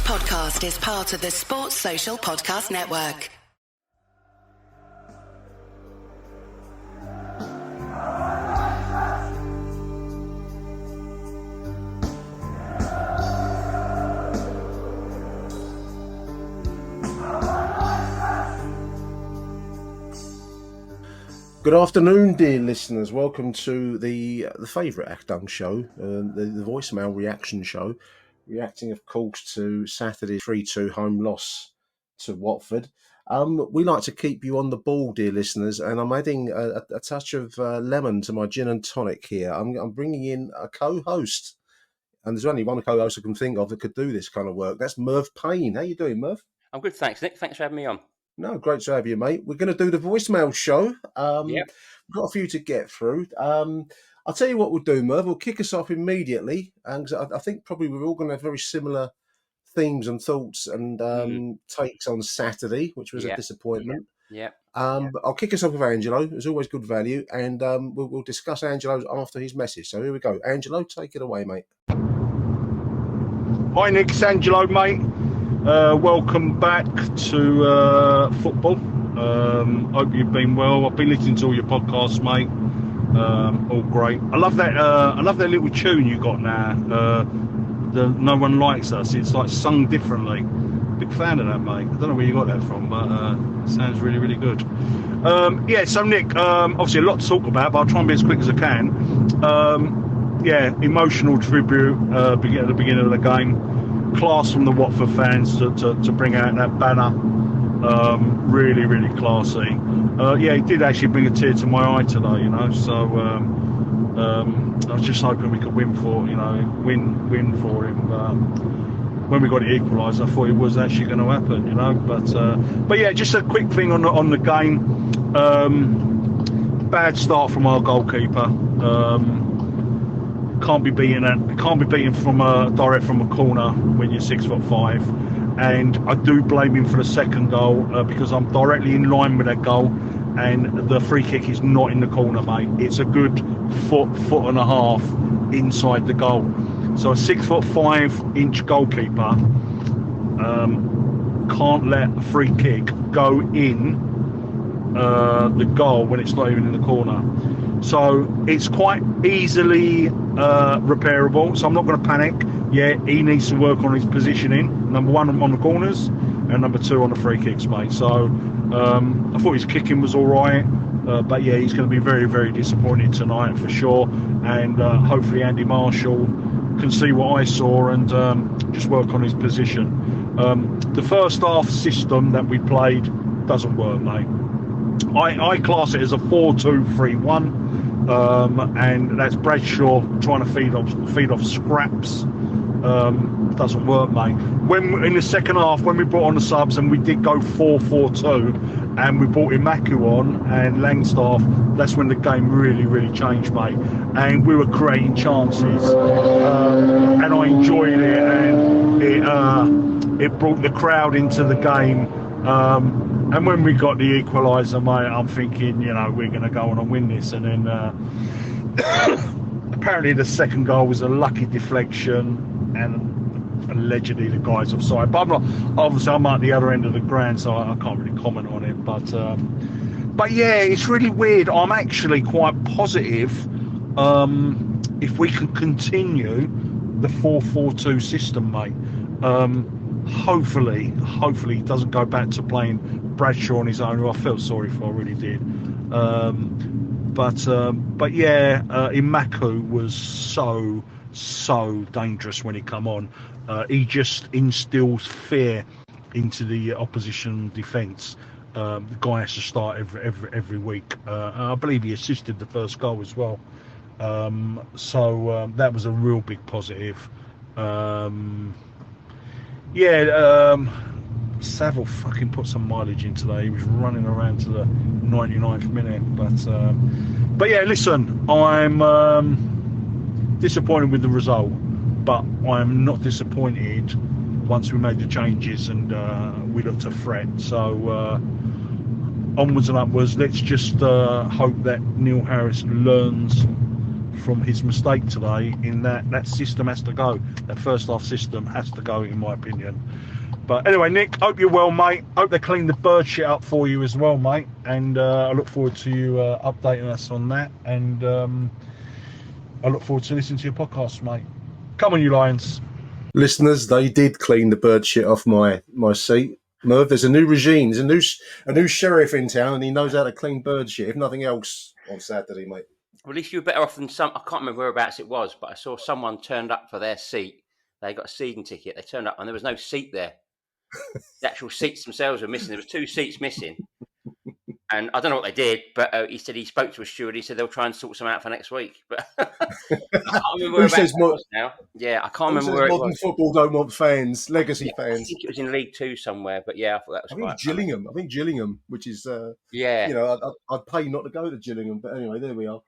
podcast is part of the Sports Social Podcast Network. Good afternoon, dear listeners. Welcome to the favourite Achtung show, the voicemail reaction show, reacting, of course, to Saturday's 3-2 home loss to Watford. We like to keep you on the ball, dear listeners, and I'm adding a touch of lemon to my gin and tonic here. I'm bringing in a co-host, and there's only one co-host I can think of that could do this kind of work. That's Merv Payne. How you doing, Merv? I'm good, thanks, Nick. Thanks for having me on. No, great to have you, mate. We're going to do the voicemail show. Yep. We've got a few to get through. I'll tell you what we'll do, Merv. We'll kick us off immediately. And I think probably we're all going to have very similar themes and thoughts and takes on Saturday, which was a disappointment. Yeah. But I'll kick us off with Angelo. It was always good value. And we'll discuss Angelo after his message. So here we go. Angelo, take it away, mate. Hi, Nick. It's Angelo, mate. Welcome back to football. Hope you've been well. I've been listening to all your podcasts, mate. All great. I love that little tune you got now. The No One Likes Us. It's like sung differently. Big fan of that, mate. I don't know where you got that from, but it sounds really, really good. So Nick, obviously a lot to talk about, but I'll try and be as quick as I can. Emotional tribute at the beginning of the game. Class from the Watford fans to bring out that banner. Really, really classy. It did actually bring a tear to my eye today, you know. So I was just hoping we could win for him. When we got it equalised, I thought it was actually going to happen, you know. But yeah, just a quick thing on the game. Bad start from our goalkeeper. Can't be beaten from a corner when you're 6'5", and I do blame him for the second goal because I'm directly in line with that goal, and the free kick is not in the corner, mate. It's a good foot and a half inside the goal. So a 6'5" goalkeeper can't let a free kick go in the goal when it's not even in the corner. So it's quite easily repairable. So I'm not going to panic. Yeah, he needs to work on his positioning. Number one on the corners, and number two on the free kicks, mate. So I thought his kicking was all right, but yeah, he's going to be very, very disappointed tonight for sure. And hopefully Andy Marshall can see what I saw and just work on his position. The first half system that we played doesn't work, mate. I class it as a 4-2-3-1, and that's Bradshaw trying to feed off scraps. Doesn't work, mate. When in the second half, when we brought on the subs and we did go 4-4-2, and we brought Imaku on and Langstaff, that's when the game really, really changed, mate. And we were creating chances, and I enjoyed it, and it brought the crowd into the game. And when we got the equaliser, mate, I'm thinking, you know, we're going to go on and win this. And then apparently the second goal was a lucky deflection, and allegedly the guy's offside. But I'm at the other end of the ground, so I can't really comment on it. But yeah, it's really weird. I'm actually quite positive if we can continue the 4-4-2 system, mate. Hopefully he doesn't go back to playing Bradshaw on his own, who I felt sorry for, I really did. But yeah, Imaku was so dangerous when he come on. He just instills fear into the opposition defence. The guy has to start every week. I believe he assisted the first goal as well. So that was a real big positive. Saville fucking put some mileage in today. He was running around to the 99th minute. But yeah, listen, I'm disappointed with the result, but I'm not disappointed once we made the changes and we looked a threat. So onwards and upwards. Let's just hope that Neil Harris learns from his mistake today. In that system has to go. That first half system has to go, in my opinion. But anyway, Nick, hope you're well, mate. Hope they clean the bird shit up for you as well, mate. And I look forward to you updating us on that. And I look forward to listening to your podcast, mate. Come on, you Lions. Listeners, they did clean the bird shit off my seat. Merv, there's a new regime. There's a new sheriff in town, and he knows how to clean bird shit, if nothing else, on Saturday, mate. Well, at least you were better off than some. I can't remember whereabouts it was, but I saw someone turned up for their seat. They got a season ticket. They turned up, and there was no seat there. The actual seats themselves were missing. There was 2 seats missing. And I don't know what they did, but he said he spoke to a steward. He said they'll try and sort some out for next week. But I can't remember where it was now. Yeah, I can't remember where it was. Modern football don't want fans, legacy fans. I think it was in League 2 somewhere, but yeah, I thought that was quite Gillingham. I think Gillingham, which is, yeah. You know, I'd pay not to go to Gillingham. But anyway, there we are.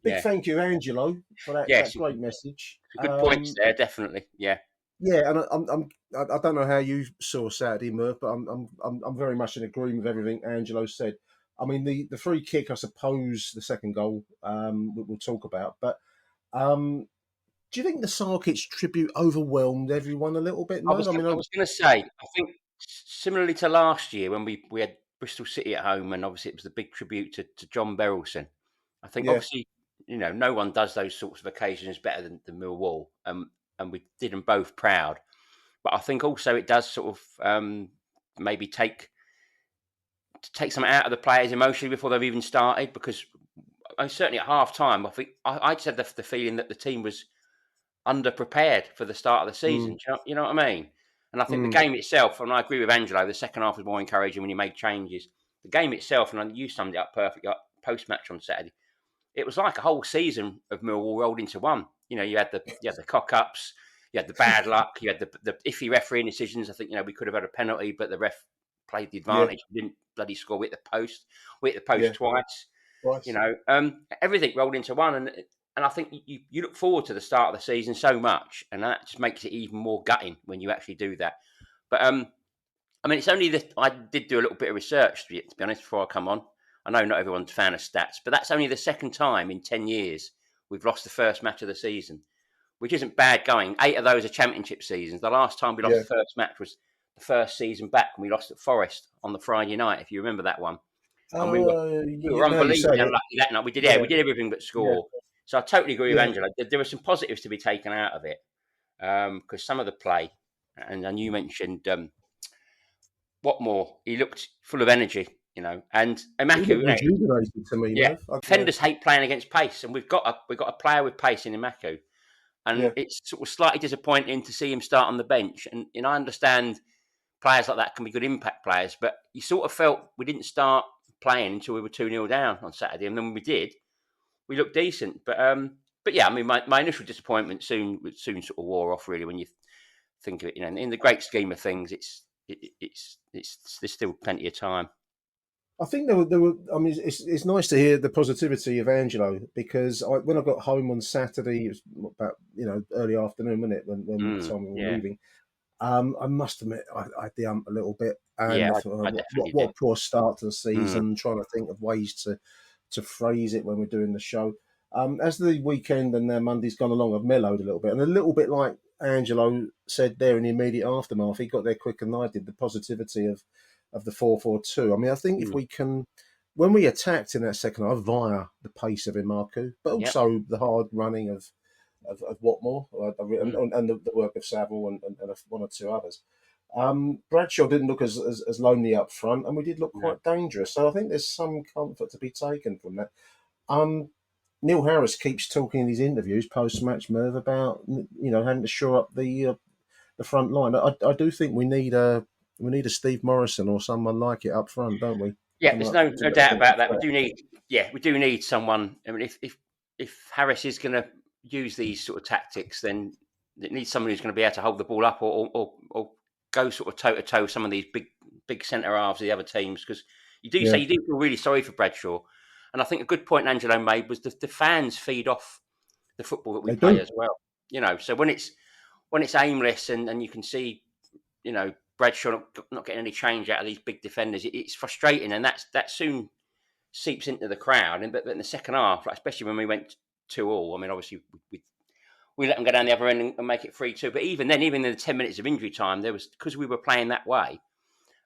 Big thank you, Angelo, for that great message. Good points there, definitely. Yeah. Yeah, and I don't know how you saw Saturday, Merv, but I'm very much in agreement with everything Angelo said. I mean, the free kick, I suppose, the second goal, we'll talk about. But do you think the Sarkic tribute overwhelmed everyone a little bit, Merv? I was going to say, I think similarly to last year when we had Bristol City at home, and obviously it was the big tribute to John Berylson. I think obviously, you know, no one does those sorts of occasions better than Millwall. And we did them both proud. But I think also it does sort of maybe take something out of the players emotionally before they've even started, because certainly at half time, I think I just had the feeling that the team was underprepared for the start of the season. You know what I mean? And I think the game itself, and I agree with Angelo, the second half was more encouraging when he made changes. The game itself, and you summed it up perfectly post-match on Saturday, it was like a whole season of Millwall rolled into one. You know, you had the cock-ups, you had the bad luck, you had the iffy refereeing decisions. I think, you know, we could have had a penalty, but the ref played the advantage. We didn't bloody score. We hit the post. We hit the post twice. You know, everything rolled into one. And I think you look forward to the start of the season so much, and that just makes it even more gutting when you actually do that. But, I mean, it's only that I did do a little bit of research, to be honest, before I come on. I know not everyone's a fan of stats, but that's only the second time in 10 years we've lost the first match of the season, which isn't bad going. 8 of those are championship seasons. The last time we lost the first match was the first season back when we lost at Forest on the Friday night, if you remember that one. And we were unbelievably unlucky that night. We did everything but score. Yeah. So I totally agree with Angela. There were some positives to be taken out of it, because some of the play, and you mentioned Watmore, he looked full of energy. You know, and Imaku, to me, defenders hate playing against pace, and we've got a player with pace in Imaku, and it's sort of slightly disappointing to see him start on the bench. And I understand players like that can be good impact players, but you sort of felt we didn't start playing until we were 2-0 down on Saturday, and then when we did, we looked decent. But yeah, I mean, my initial disappointment soon sort of wore off. Really, when you think of it, you know, in the great scheme of things, there's still plenty of time. I think there were. I mean, it's nice to hear the positivity of Angelo, because when I got home on Saturday, it was about early afternoon, wasn't it? When time we were leaving, I must admit I had the ump a little bit, and I thought, what a poor start to the season. Trying to think of ways to phrase it when we're doing the show. As the weekend and Monday's gone along, I've mellowed a little bit, and a little bit like Angelo said there in the immediate aftermath, he got there quicker than I did. The positivity of the 4-4-2. I mean, I think if we can, when we attacked in that second half via the pace of Imaku, but also the hard running of Watmore and the work of Saville and one or two others, Bradshaw didn't look as lonely up front, and we did look quite dangerous. So I think there's some comfort to be taken from that. Neil Harris keeps talking in his interviews post-match, Merv, about having to shore up the front line. I do think we need a Steve Morrison or someone like it up front, don't we? Yeah, there's no doubt about that. We do need someone. I mean, if Harris is going to use these sort of tactics, then it needs someone who's going to be able to hold the ball up or go sort of toe to toe some of these big centre halves of the other teams. Because you do feel really sorry for Bradshaw, and I think a good point Angelo made was the fans feed off the football that we play as well. You know, so when it's aimless and you can see, Bradshaw not getting any change out of these big defenders, it's frustrating, and that soon seeps into the crowd. But in the second half, especially when we went 2-2. I mean, obviously we let them go down the other end and make it 3-2. But even then, even in the 10 minutes of injury time, there was, because we were playing that way.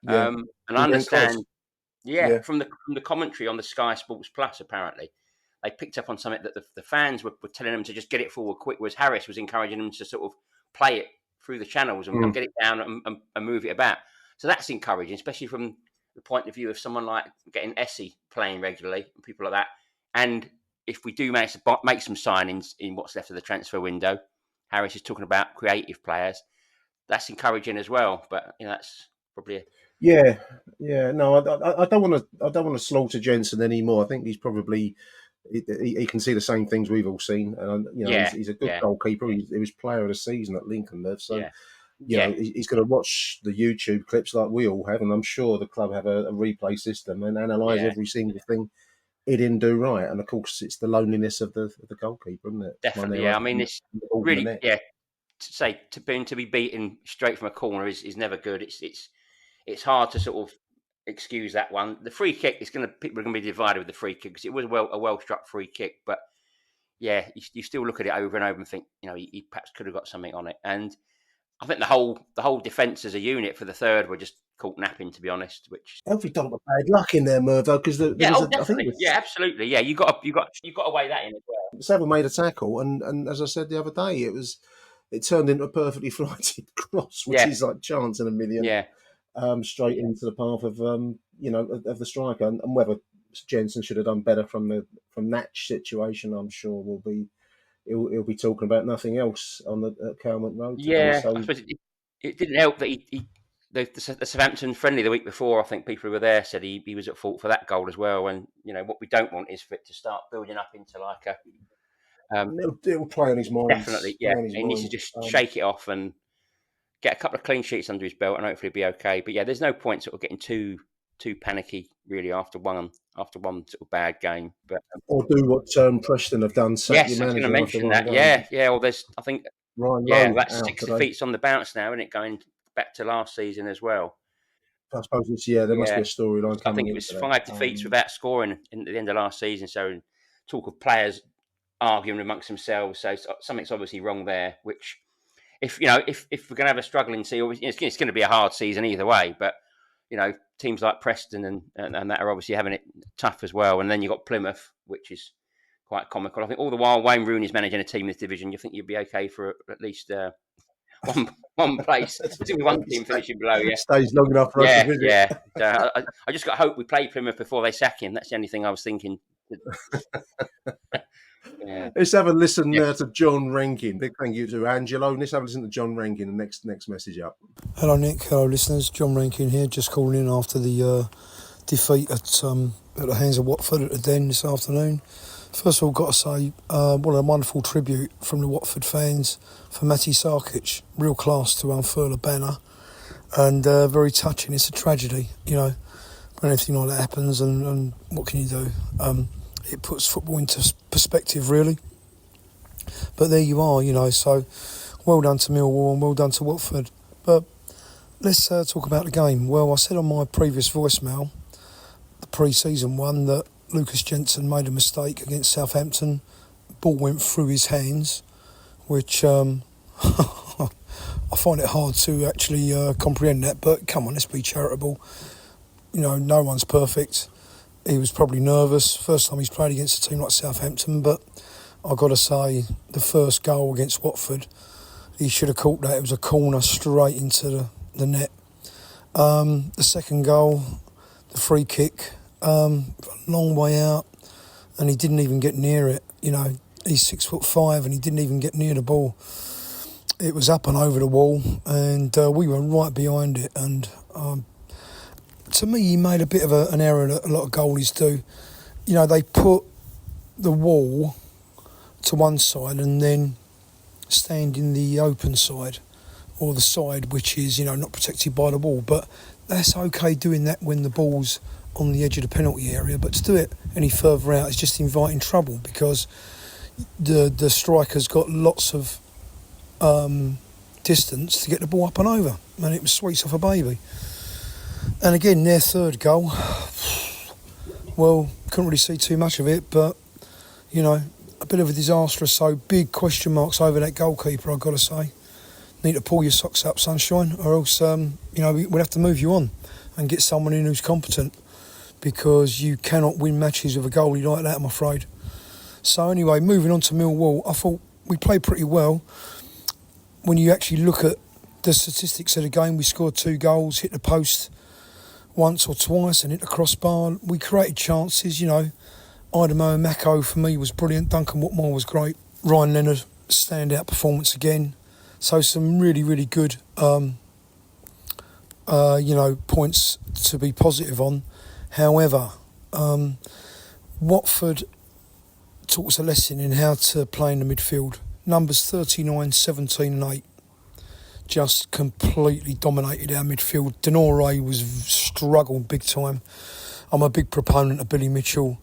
Yeah. And We I were in understand, close. yeah, from the commentary on the Sky Sports Plus, apparently they picked up on something that the fans were telling them to just get it forward quick. Whereas Harris was encouraging them to sort of play it through the channels and get it down and move it about. So that's encouraging, especially from the point of view of someone like getting Essie playing regularly and people like that. And if we do manage to make some signings in what's left of the transfer window, Harris is talking about creative players. That's encouraging as well. But that's probably Yeah. No, I don't want to. I don't want to slaughter Jensen anymore. I think he's probably. He can see the same things we've all seen, and he's a good goalkeeper. He was player of the season at Lincoln, Merv. So he's going to watch the YouTube clips like we all have, and I'm sure the club have a replay system and analyse every single thing he didn't do right. And of course, it's the loneliness of the goalkeeper, isn't it? Definitely, I mean, it's really to be beaten straight from a corner is never good. It's hard to sort of excuse that one. The free kick people are going to be divided with the free kick, because it was a well struck free kick, but you still look at it over and over and think he perhaps could have got something on it. And I think the whole defence as a unit for the third were just caught napping, to be honest. Which Elfie don't have bad luck in there, Merv, though, because definitely, absolutely, you got to weigh that in as well. Saville made a tackle, and as I said the other day, it turned into a perfectly flighted cross, which is like chance in a million. Yeah. Straight into the path of of the striker, and whether Jensen should have done better from that situation, I'm sure he'll be talking about nothing else on the Calmont Road today. Yeah, so, I suppose it didn't help that the Southampton friendly the week before. I think people who were there said he was at fault for that goal as well. And what we don't want is for it to start building up into like a. It'll play on his mind. Definitely, yeah. He needs to just shake it off and get a couple of clean sheets under his belt, and hopefully he'll be okay. But there's no point sort of getting too panicky really after one sort of bad game. But or do what Preston have done. Yes, I was going to mention that. Yeah. Well, there's Ryan that's 6 defeats on the bounce now, isn't it? Going back to last season as well. I suppose there must be a storyline. I think it was 5 defeats without scoring at the end of last season. So talk of players arguing amongst themselves. So something's obviously wrong there. Which, if we're going to have a struggling season, it's going to be a hard season either way. But teams like Preston and that are obviously having it tough as well. And then you've got Plymouth, which is quite comical. I think all the while Wayne Rooney's managing a team in this division, you think you'd be okay for at least one place. There's only one team finishing below. Yeah, stays long enough for us to visit. Yeah. So I just got hope we play Plymouth before they sack him. That's the only thing I was thinking. Let's have a listen now to John Rankin. Big thank you to Angelo. Let's have a listen to John Rankin. The next message up. Hello, Nick. Hello, listeners. John Rankin here. Just calling in after the defeat at the hands of Watford at the Den this afternoon. First of all, got to say, what a wonderful tribute from the Watford fans for Matty Sarkic. Real class to unfurl a banner, and very touching. It's a tragedy, when anything like that happens, and what can you do? It puts football into perspective, really. But there you are, so well done to Millwall and well done to Watford. But let's talk about the game. Well, I said on my previous voicemail, the pre-season one, that Lucas Jensen made a mistake against Southampton. Ball went through his hands, which I find it hard to actually comprehend that. But come on, let's be charitable. No one's perfect. He was probably nervous. First time he's played against a team like Southampton. But I've got to say, the first goal against Watford, he should have caught that. It was a corner straight into the net. The second goal, the free kick, a long way out, and he didn't even get near it. He's 6'5" and he didn't even get near the ball. It was up and over the wall, and we were right behind it. And to me, he made a bit of an error that a lot of goalies do. They put the wall to one side and then stand in the open side, or the side which is, not protected by the wall. But that's okay doing that when the ball's on the edge of the penalty area, but to do it any further out is just inviting trouble, because the striker's got lots of distance to get the ball up and over, and it was sweets off a baby. And again, their third goal, well, couldn't really see too much of it, but a bit of a disaster. So big question marks over that goalkeeper, I've got to say. Need to pull your socks up, sunshine, or else we'll have to move you on and get someone in who's competent, because you cannot win matches with a goalie like that, I'm afraid. So anyway, moving on to Millwall, I thought we played pretty well. When you actually look at the statistics of the game, we scored 2 goals, hit the post once or twice and hit the crossbar. We created chances, Idemo and Mako for me was brilliant. Duncan Whitmore was great. Ryan Leonard, standout performance again. So some really, really good, points to be positive on. However, Watford taught us a lesson in how to play in the midfield. Numbers 39, 17 and 8 just completely dominated our midfield. Denore was struggled big time. I'm a big proponent of Billy Mitchell.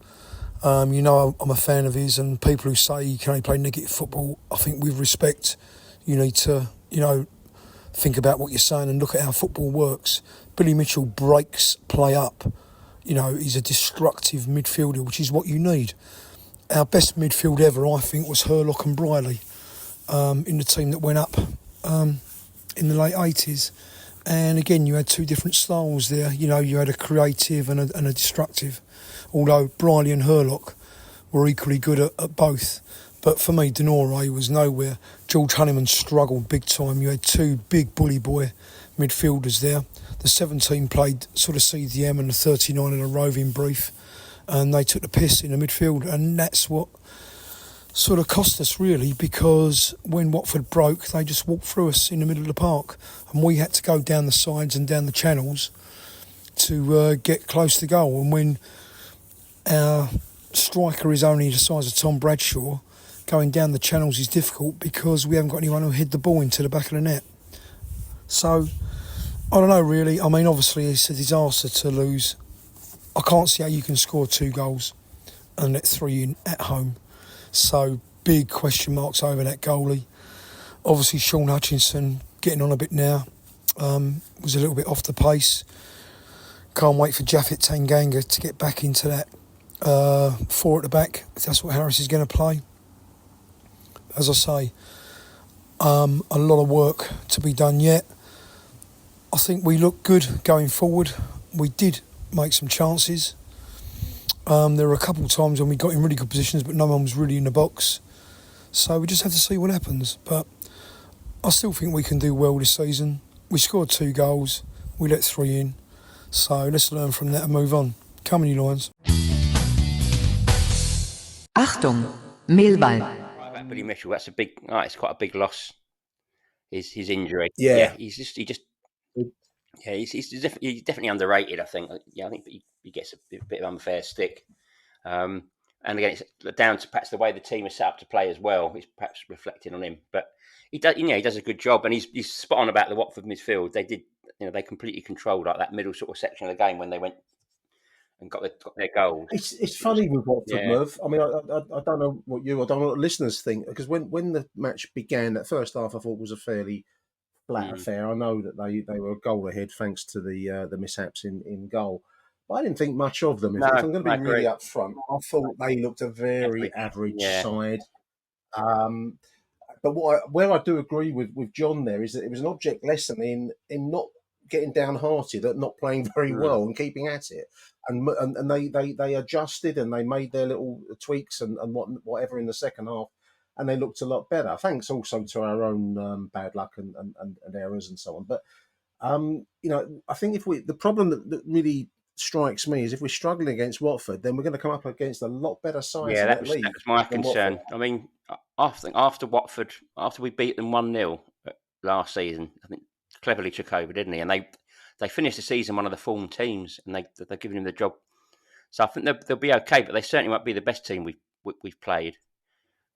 I'm a fan of his, and people who say he can only play negative football, I think with respect, you need to, think about what you're saying and look at how football works. Billy Mitchell breaks play up. He's a destructive midfielder, which is what you need. Our best midfield ever, I think, was Hurlock and Briley in the team that went up in the late 80s. And again, you had 2 different styles there. You had a creative and a destructive. Although Briley and Hurlock were equally good at both. But for me, Denore was nowhere. George Honeyman struggled big time. You had 2 big bully boy midfielders there. The 17 played sort of CDM and the 39 in a roving brief. And they took the piss in the midfield. And that's what sort of cost us, really, because when Watford broke, they just walked through us in the middle of the park. And we had to go down the sides and down the channels to get close to goal. And when our striker is only the size of Tom Bradshaw, going down the channels is difficult because we haven't got anyone who hit the ball into the back of the net. So, I don't know, really. I mean, obviously, it's a disaster to lose. I can't see how you can score 2 goals and let 3 in at home. So, big question marks over that goalie. Obviously, Sean Hutchinson getting on a bit now. Was a little bit off the pace. Can't wait for Japhet Tanganga to get back into that 4 at the back, if that's what Harris is going to play. As I say, a lot of work to be done yet. I think we look good going forward. We did make some chances. There were a couple of times when we got in really good positions, but no one was really in the box. So we just have to see what happens. But I still think we can do well this season. We scored 2 goals. We let 3 in. So let's learn from that and move on. Come on, you Lions. Achtung, Millwall. Right about Billy Mitchell, that's it's quite a big loss. His injury. Yeah. He's definitely underrated. I think. I think he gets a bit of unfair stick. And again, it's down to perhaps the way the team is set up to play as well. It's perhaps reflecting on him, but he does a good job, and he's spot on about the Watford midfield. They completely controlled that middle sort of section of the game when they went and got their goals. It's funny with Watford, Yeah. Merv. I mean, I don't know what I don't know what listeners think, because when the match began, that first half I thought was a fairly flat affair. I know that they were a goal ahead thanks to the mishaps in goal. But I didn't think much of them. If I'm going to be really upfront, I thought they looked a very average side. But where I do agree with John there is that it was an object lesson in not getting downhearted, at not playing very well and keeping at it. And they adjusted and they made their little tweaks and whatever in the second half, and they looked a lot better. Thanks also to our own bad luck and errors and so on. But I think the problem that really strikes me is if we're struggling against Watford, then we're going to come up against a lot better sides. Yeah, that was my concern. Watford. I mean, after Watford, after we beat them 1-0 last season, I think cleverly took over, didn't he? And they finished the season one of the form teams, and they're giving him the job. So I think they'll be okay, but they certainly won't be the best team we've played.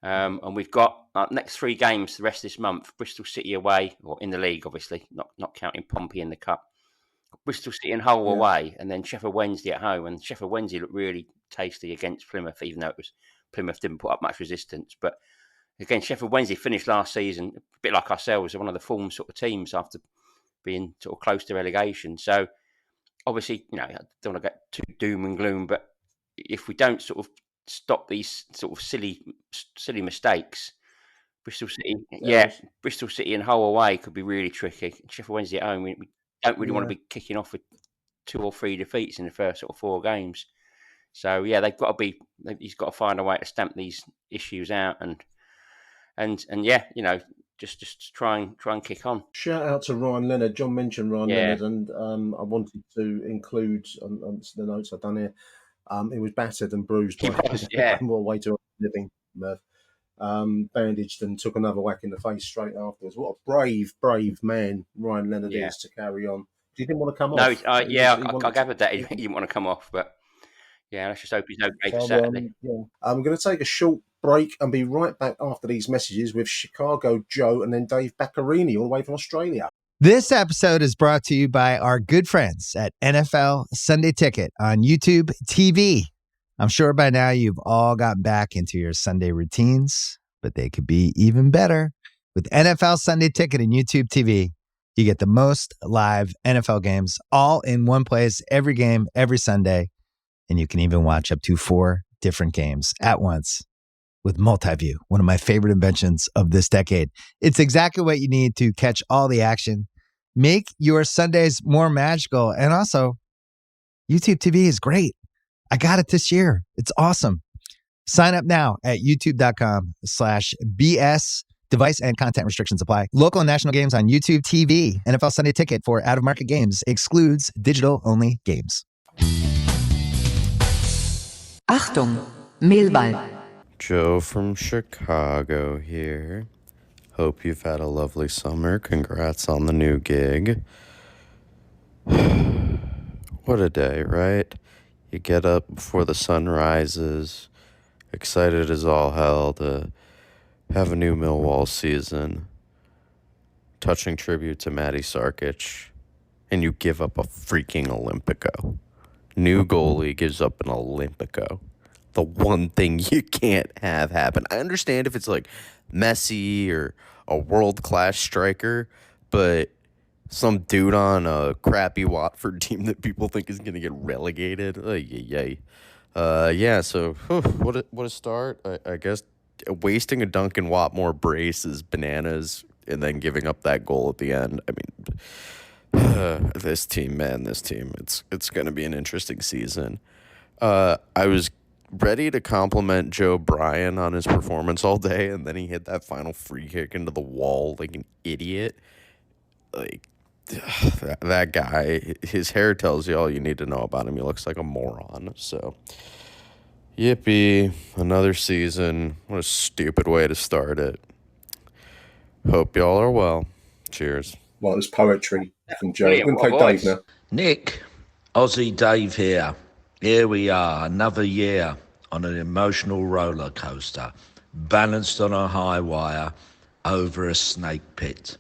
And we've got next 3 games the rest of this month: Bristol City away, or in the league, obviously, not counting Pompey in the cup. Bristol City and Hull away, and then Sheffield Wednesday at home. And Sheffield Wednesday looked really tasty against Plymouth, even though Plymouth didn't put up much resistance. But again, Sheffield Wednesday finished last season a bit like ourselves, one of the form sort of teams after being sort of close to relegation. So obviously, I don't want to get too doom and gloom, but if we don't sort of stop these sort of silly mistakes. Bristol City, Errors. Bristol City and Hull away could be really tricky. Sheffield Wednesday at home, we don't really want to be kicking off with 2 or 3 defeats in the first sort of 4 games. So yeah, he's got to find a way to stamp these issues out and yeah, just try and kick on. Shout out to Ryan Leonard. John mentioned Ryan Leonard, and I wanted to include on the notes I've done here. He was battered and bruised by what way to living, Merv. Bandaged and took another whack in the face straight afterwards. What a brave man Ryan Leonard is to carry on. He didn't want to come off. I gathered that he didn't want to come off, but yeah, let's just hope he's okay for Saturday. I'm going to take a short break and be right back after these messages with Chicago Joe and then Dave Baccarini all the way from Australia. This episode is brought to you by our good friends at NFL Sunday Ticket on YouTube TV. I'm sure by now you've all gotten back into your Sunday routines, but they could be even better. With NFL Sunday Ticket and YouTube TV, you get the most live NFL games all in one place, every game, every Sunday. And you can even watch up to 4 different games at once with Multiview, one of my favorite inventions of this decade. It's exactly what you need to catch all the action, make your Sundays more magical. And also, YouTube TV is great. I got it this year. It's awesome. Sign up now at youtube.com/BS. Device and content restrictions apply. Local and national games on YouTube TV. NFL Sunday Ticket for out-of-market games excludes digital-only games. Achtung, Millwall. Joe from Chicago here. Hope you've had a lovely summer. Congrats on the new gig. What a day, right? You get up before the sun rises, excited as all hell to have a new Millwall season, touching tribute to Matty Sarkic, and you give up a freaking Olympico. New goalie gives up an Olympico. The one thing you can't have happen. I understand if it's like Messi or a world-class striker, but some dude on a crappy Watford team that people think is going to get relegated. So what a start. I guess wasting a Duncan Watmore brace is bananas and then giving up that goal at the end. I mean, this team, it's going to be an interesting season. I was ready to compliment Joe Bryan on his performance all day, and then he hit that final free kick into the wall like an idiot. Like, that guy, his hair tells you all you need to know about him. He looks like a moron. So, yippee, another season. What a stupid way to start it. Hope y'all are well. Cheers. Well, it's poetry from Joe. We're going to play Dave now. Nick, Aussie Dave here. Here we are, another year on an emotional roller coaster, balanced on a high wire over a snake pit.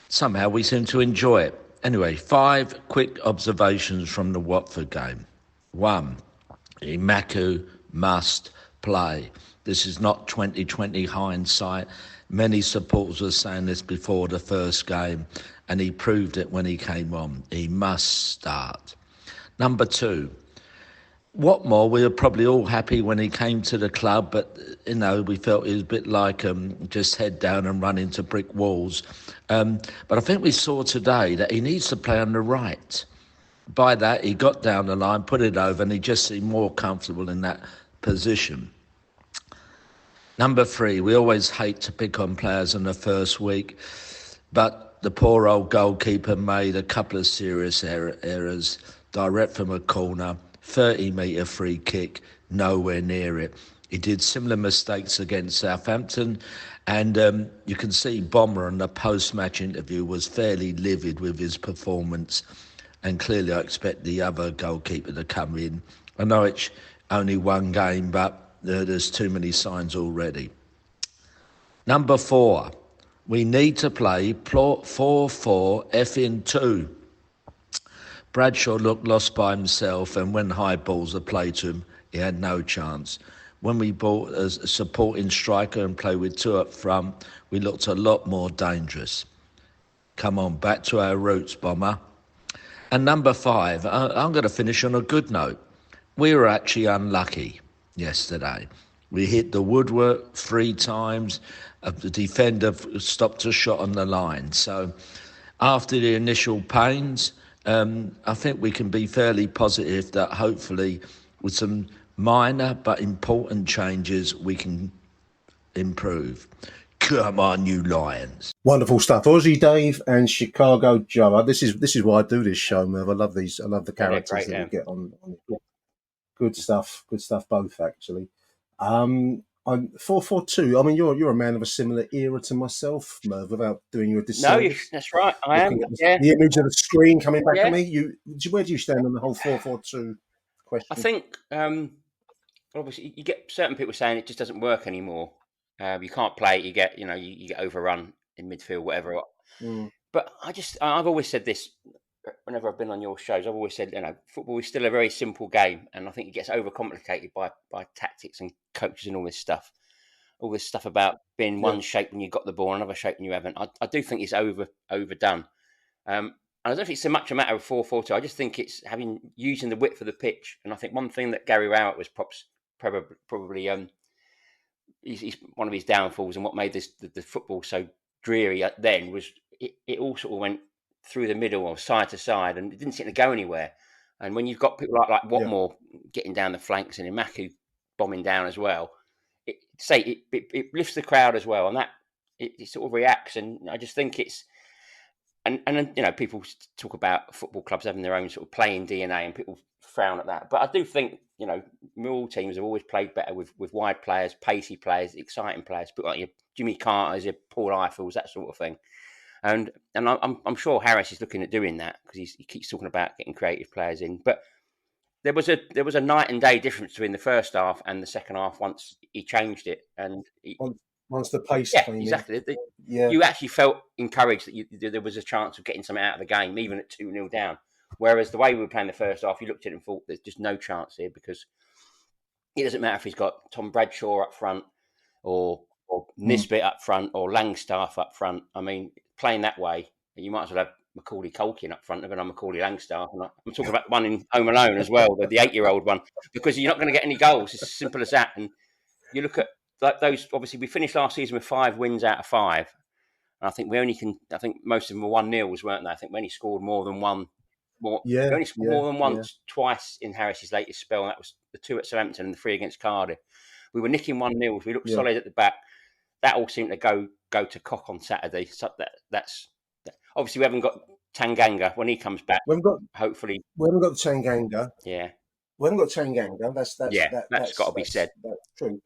Somehow we seem to enjoy it. Anyway, 5 quick observations from the Watford game. 1, Imaku must play. This is not 2020 hindsight. Many supporters were saying this before the first game, and he proved it when he came on. He must start. Number 2, Watmore, we were probably all happy when he came to the club, but, we felt he was a bit like just head down and run into brick walls. But I think we saw today that he needs to play on the right. By that, he got down the line, put it over, and he just seemed more comfortable in that position. Number 3, we always hate to pick on players in the first week, but the poor old goalkeeper made a couple of serious errors, direct from a corner, 30-metre free kick, nowhere near it. He did similar mistakes against Southampton, and you can see Bomber in the post-match interview was fairly livid with his performance, and clearly I expect the other goalkeeper to come in. I know it's only one game, but there's too many signs already. Number 4, we need to play 4-4 F-2. Bradshaw looked lost by himself, and when high balls are played to him, he had no chance. When we bought a supporting striker and played with 2 up front, we looked a lot more dangerous. Come on, back to our roots, Bomber. And number 5, I'm going to finish on a good note. We were actually unlucky. yesterday. We hit the woodwork 3 times. The defender stopped a shot on the line. So after the initial pains, I think we can be fairly positive that hopefully with some minor but important changes we can improve. Come on, you Lions. Wonderful stuff. Aussie Dave and Chicago Joe. This is why I do this show, Merv. I love these. I love the characters that we get on. Good stuff. Good stuff, both, actually. I'm 442. I mean, you're a man of a similar era to myself, Merv, without doing you a disservice. No, that's right. I am. The image of the screen coming back at me. Where do you stand on the whole 442 question? I think, obviously, you get certain people saying it just doesn't work anymore. You can't play it. You get overrun in midfield, whatever. But I've always said this whenever I've been on your shows. I've always said, football is still a very simple game, and I think it gets overcomplicated by tactics and coaches and all this stuff. All this stuff about being one shape when you got the ball, another shape when you haven't. I do think it's overdone. And I don't think it's so much a matter of 4-4-2. I just think it's using the width of the pitch. And I think one thing that Gary Rowett was probably he's one of his downfalls, and what made the football so dreary then was it all sort of went through the middle or side to side, and it didn't seem to go anywhere. And when you've got people like Watmore getting down the flanks and Imaku bombing down as well, it lifts the crowd as well, and that it sort of reacts. And I just think it's and people talk about football clubs having their own sort of playing DNA, and people frown at that. But I do think Millwall teams have always played better with wide players, pacey players, exciting players, people like your Jimmy Carter's, your Paul Eiffels, that sort of thing. And I'm sure Harris is looking at doing that because he keeps talking about getting creative players in. But there was a night and day difference between the first half and the second half once he changed it. And once the pace came exactly. in. You actually felt encouraged that there was a chance of getting something out of the game, even at 2-0 down. Whereas the way we were playing the first half, you looked at it and thought there's just no chance here, because it doesn't matter if he's got Tom Bradshaw up front or Nisbet up front or Langstaff up front. I mean, playing that way, you might as well have Macaulay Culkin up front than Macaulay Langstaff. And I'm talking about the one in Home Alone as well, the 8-year-old one, because you're not going to get any goals. It's as simple as that. And you look at those. Obviously, we finished last season with 5 wins out of 5. And I think I think most of them were 1-0s, weren't they? I think we only scored more than one. We only scored more than once, twice in Harris's latest spell, and that was the 2 at Southampton and the 3 against Cardiff. We were nicking 1-0s. We looked solid at the back. That all seemed to go to cock on Saturday. So that's obviously we haven't got Tanganga when he comes back. Hopefully we haven't got the Tanganga. Yeah, we haven't got Tanganga. That's got to be said. That's true.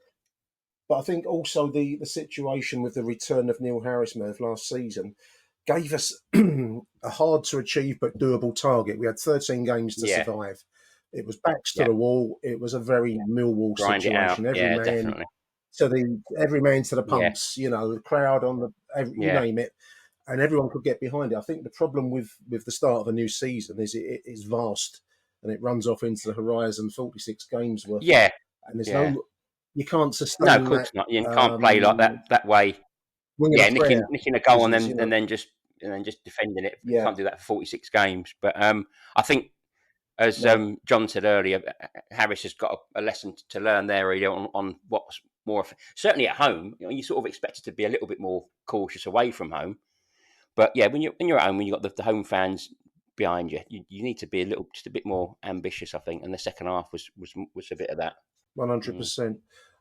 But I think also the situation with the return of Neil Harris, Merv, last season gave us a hard to achieve but doable target. We had 13 games to survive. It was backs to the wall. It was a very Millwall situation. Definitely. Every man to the pumps. The crowd on you name it, and everyone could get behind it. I think the problem with the start of a new season is it is vast and it runs off into the horizon. 46 games worth. Yeah, and there's you can't sustain. No, of course not. You can't play like that way. Yeah, nicking a goal and then just defending it. You can't do that for 46 games. But I think, as John said earlier, Harris has got a lesson to learn there really on what's more. Certainly at home, you sort of expected to be a little bit more cautious away from home. But yeah, when you're at home, when you've got the home fans behind you, you need to be just a bit more ambitious, I think. And the second half was a bit of that. 100%.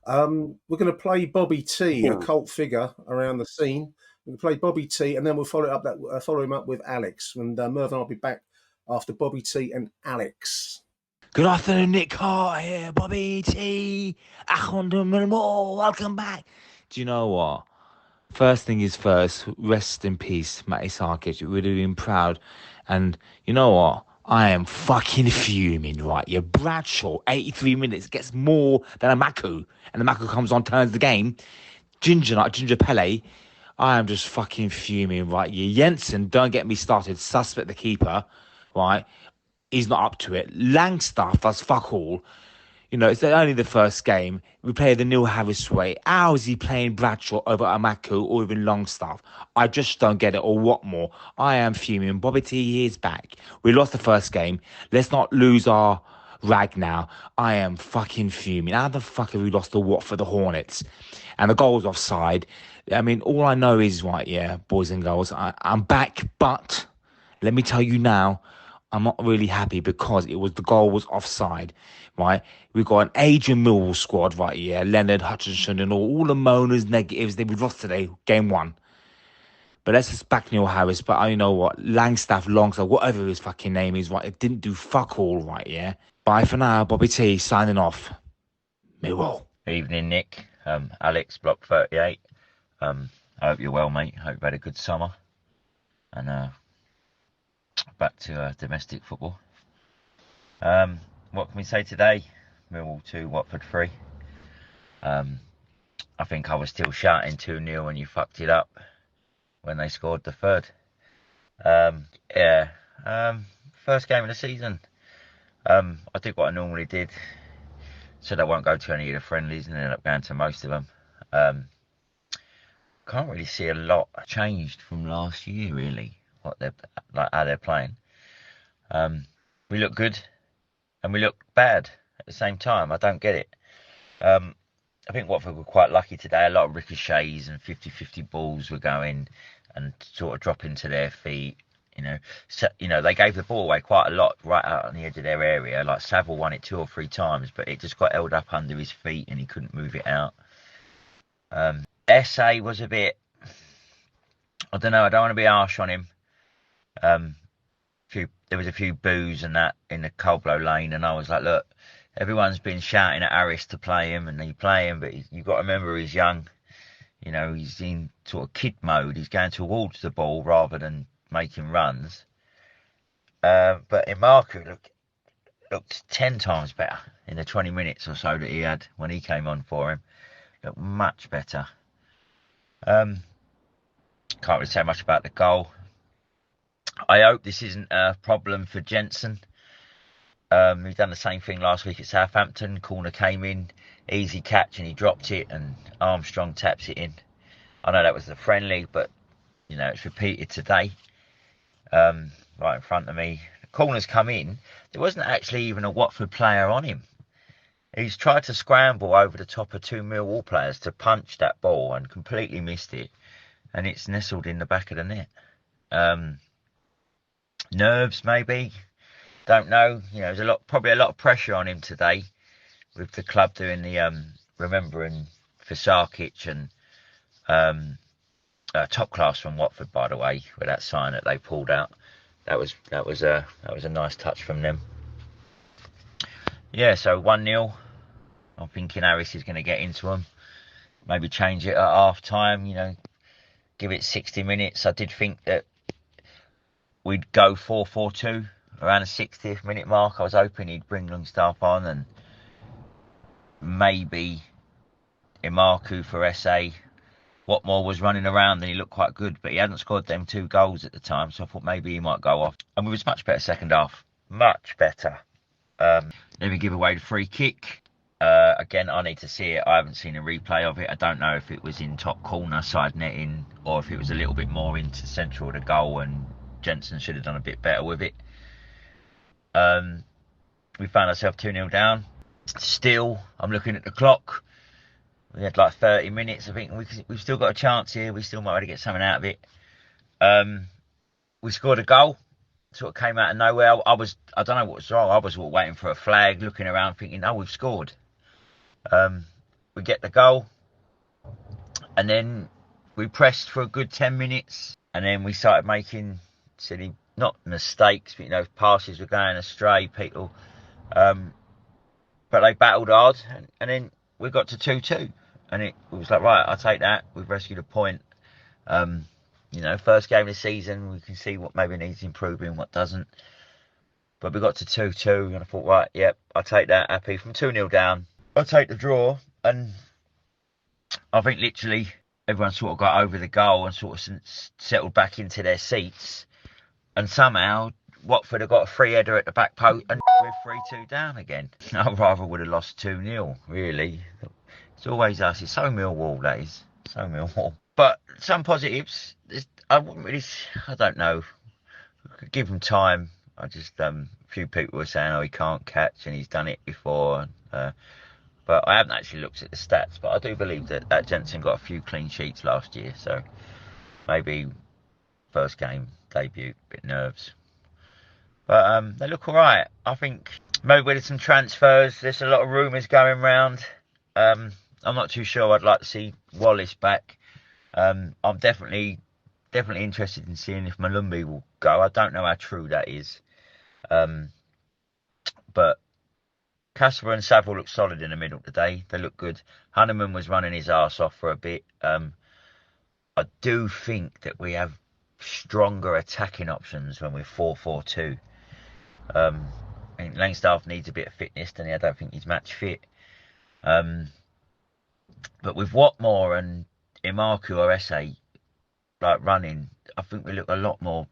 We're going to play Bobby T, a cult figure around the scene. We'll play Bobby T, and then we'll follow him up with Alex. And Merv and I'll be back after Bobby T and Alex. Good afternoon, Nick Carter here, Bobby T. Achtung, Millwall, welcome back. Do you know what? First thing is first, rest in peace, Matty Sarkic. We'd have been proud. And you know what? I am fucking fuming, right? Your Bradshaw, 83 minutes, gets more than a Maku. And the Maku comes on, turns the game. Ginger Pele, I am just fucking fuming, right? Your Jensen, don't get me started, suspect the keeper, right? He's not up to it. Langstaff does fuck all. It's only the first game. We play the Neil Harris way. How is he playing Bradshaw over Amaku or even Longstaff? I just don't get it. Or what more? I am fuming. Bobby T is back. We lost the first game. Let's not lose our rag now. I am fucking fuming. How the fuck have we lost to Watford, the Hornets? And the goal's offside. I mean, all I know is, right, yeah, boys and girls, I'm back, but let me tell you now, I'm not really happy because the goal was offside, right? We've got an Adrian Millwall squad, right, yeah, Leonard, Hutchinson and all the moaners, negatives that we've lost today, game 1. But let's just back Neil Harris. But I know what, Longstaff, whatever his fucking name is, right? It didn't do fuck all, right, yeah? Bye for now, Bobby T, signing off. Millwall. Evening, Nick. Alex, Block 38. I hope you're well, mate. Hope you've had a good summer. And back to domestic football. What can we say today? Millwall 2, Watford 3. I think I was still shouting 2-0 when you fucked it up when they scored the third. First game of the season. I did what I normally did. Said I won't go to any of the friendlies and ended up going to most of them. Can't really see a lot changed from last year, really. What they're like, how they're playing. We look good and we look bad at the same time. I don't get it. I think Watford were quite lucky today. A lot of ricochets and 50-50 balls were going and sort of dropping to their feet. They gave the ball away quite a lot right out on the edge of their area. Like Saville won it 2 or 3 times, but it just got held up under his feet and he couldn't move it out. SA was a bit, I don't know, I don't want to be harsh on him. There was a few boos and that in the Coldblow lane, and I was like, look, everyone's been shouting at Harris to play him, and they play him, but you've got to remember he's young. He's in sort of kid mode. He's going towards the ball rather than making runs. But Imarku looked 10 times better in the 20 minutes or so that he had when he came on for him. Looked much better. Can't really say much about the goal. I hope this isn't a problem for Jensen. He done the same thing last week at Southampton. Corner came in, easy catch, and he dropped it, and Armstrong taps it in. I know that was the friendly, but it's repeated today. Right in front of me. The corner's come in. There wasn't actually even a Watford player on him. He's tried to scramble over the top of 2 Millwall players to punch that ball and completely missed it. And it's nestled in the back of the net. Nerves, maybe. Don't know. There's probably a lot of pressure on him today with the club doing the remembering for Sarkic and top class from Watford, by the way, with that sign that they pulled out. That was a nice touch from them. Yeah, so 1-0. I'm thinking Harris is going to get into them. Maybe change it at half time. Give it 60 minutes. I did think that we'd go 4-4-2 around the 60th minute mark. I was hoping he'd bring Longstaff on and maybe Imarku for SA. Watmore was running around and he looked quite good, but he hadn't scored them 2 goals at the time, so I thought maybe he might go off. And we was much better second half. Much better. Then we give away the free kick. Again, I need to see it. I haven't seen a replay of it. I don't know if it was in top corner, side netting, or if it was a little bit more into central of the goal and Jensen should have done a bit better with it. We found ourselves 2-0 down. Still, I'm looking at the clock. We had like 30 minutes. I think we've still got a chance here. We still might be able to get something out of it. We scored a goal. Sort of came out of nowhere. I don't know what was wrong. I was waiting for a flag, looking around thinking, oh, we've scored. We get the goal. And then we pressed for a good 10 minutes. And then we started making silly, not mistakes, but, passes were going astray, people. But they battled hard. And then we got to 2-2. And it was like, right, I'll take that. We've rescued a point. First game of the season, we can see what maybe needs improving, what doesn't. But we got to 2-2, and I thought, right, yep, I'll take that, happy. From 2-0 down, I'll take the draw. And I think literally everyone sort of got over the goal and sort of settled back into their seats. And somehow Watford have got a free header at the back post, and we're 3-2 down again. I rather would have lost 2-0, really. It's always us. It's so Millwall, that is. So Millwall. But some positives. I don't know. We could give them time. I just a few people were saying, oh, he can't catch and he's done it before. But I haven't actually looked at the stats. But I do believe that Jensen got a few clean sheets last year, so maybe first game debut, bit nerves. But they look all right. I think maybe with some transfers, there's a lot of rumours going round. I'm not too sure. I'd like to see Wallace back. I'm definitely interested in seeing if Malumbi will go. I don't know how true that is. But Casper and Saville look solid in the middle today. They look good. Hanneman was running his arse off for a bit. I do think that we have stronger attacking options when we're 4-4-2. I think Langstaff needs a bit of fitness, and I don't think he's match fit. But with Watmore and Imaku or Esse like running, I think we look a lot more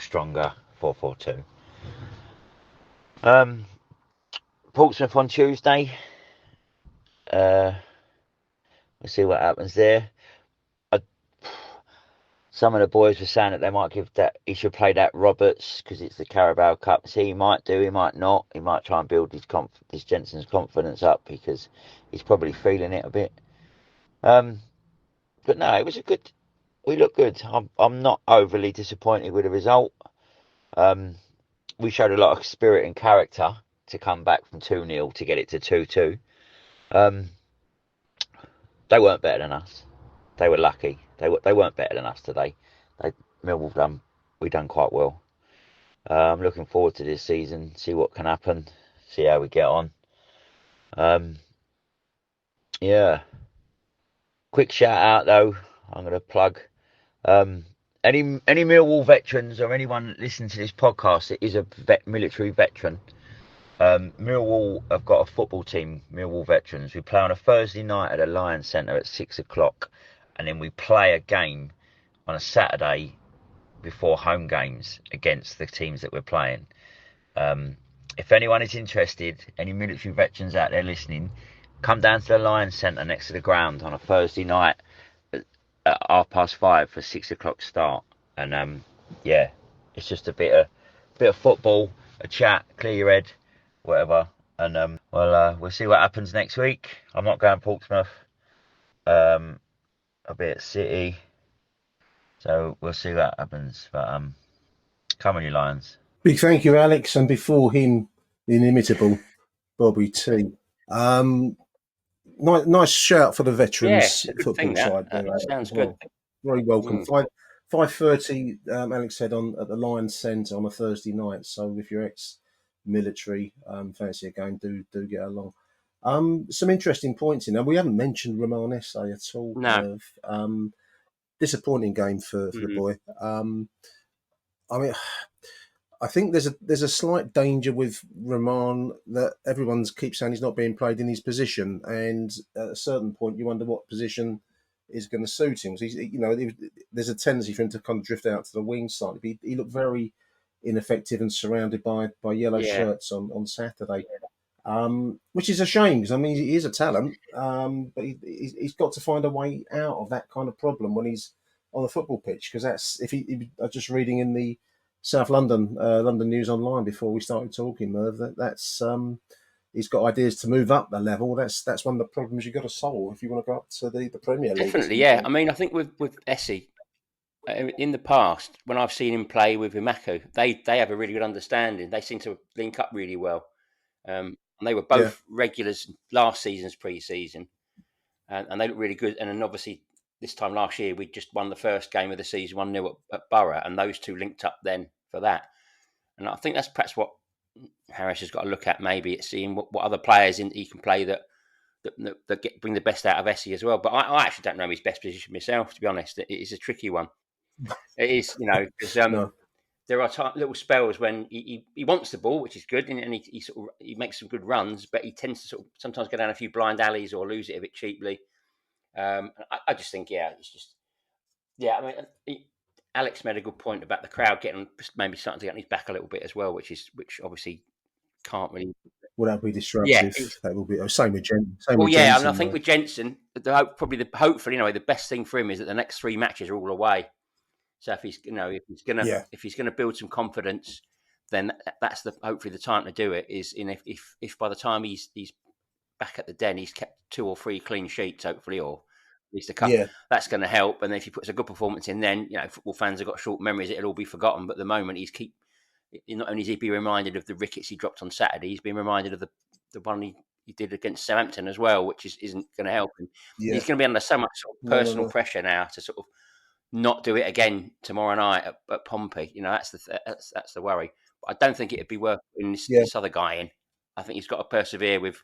stronger 4-4-2. Portsmouth on Tuesday. We'll see what happens there. Some of the boys were saying that they might he should play that Roberts because it's the Carabao Cup. See, he might do, he might not. He might try and build his Jensen's confidence up because he's probably feeling it a bit. But no, it was we look good. I'm not overly disappointed with the result. We showed a lot of spirit and character to come back from 2-0 to get it to 2-2. They weren't better than us. They were lucky. They weren't better than us today. Millwall we done quite well. I'm looking forward to this season. See what can happen. See how we get on. Yeah. Quick shout out though. I'm going to plug any Millwall veterans or anyone listening to this podcast that is a military veteran. Millwall have got a football team, Millwall Veterans. We play on a Thursday night at the Lions Centre at 6:00, and then we play a game on a Saturday before home games against the teams that we're playing. If anyone is interested, any military veterans out there listening, come down to the Lions Centre next to the ground on a Thursday night at 5:30 for 6:00 start. And yeah, it's just a bit of football, a chat, clear your head, whatever. And we'll see what happens next week. I'm not going Portsmouth. I'll be at City, so we'll see what happens. But come on, you Lions! Big thank you, Alex, and before him, the inimitable Bobby T. Nice shout for the veterans football side. That sounds good. Very welcome. 5:30. Alex said at the Lions Centre on a Thursday night. So if you're ex-military, fancy a game, do get along. Some interesting points in there. We haven't mentioned Roman Esse at all. No. Disappointing game for the boy. I mean, I think there's a slight danger with Roman that everyone keeps saying he's not being played in his position, and at a certain point you wonder what position is going to suit him. So there's a tendency for him to kind of drift out to the wing slightly. He looked very ineffective and surrounded by yellow shirts on Saturday. Which is a shame because he is a talent, but he's got to find a way out of that kind of problem when he's on the football pitch. Because that's I was just reading in the South London News Online before we started talking, Merv. That's he's got ideas to move up the level. That's one of the problems you've got to solve if you want to go up to the Premier League. Definitely, yeah. I think with Esse, in the past when I've seen him play with Imaku, they have a really good understanding. They seem to link up really well. And they were both regulars last season's pre-season, and they look really good. And then obviously this time last year, we just won the first game of the season 1-0 at Borough, and those two linked up then for that. And I think that's perhaps what Harris has got to look at, maybe at seeing what other players he can play that bring the best out of Esse as well. But I actually don't know his best position myself, to be honest. It is a tricky one. It is, because there are little spells when he wants the ball, which is good, and he makes some good runs, but he tends to sometimes go down a few blind alleys or lose it a bit cheaply. I just think, Alex made a good point about the crowd maybe starting to get on his back a little bit as well, which obviously can't really. Well, that'll be disruptive. Yeah, that will be same with Jensen. I think with Jensen, hopefully the best thing for him is that the next 3 matches are all away. So if he's going to build some confidence, then that's hopefully the time to do it. Is if by the time he's back at the Den, he's kept 2 or 3 clean sheets, hopefully, or at least a couple. Yeah. That's going to help. And if he puts a good performance in, then football fans have got short memories; it'll all be forgotten. But at the moment, not only is he be reminded of the rickets he dropped on Saturday, he's been reminded of the one he did against Southampton as well, which isn't going to help him. Yeah. He's going to be under so much sort of personal pressure now to sort of not do it again tomorrow night at Pompey. That's the worry. But I don't think it'd be worth putting this other guy in. I think he's got to persevere with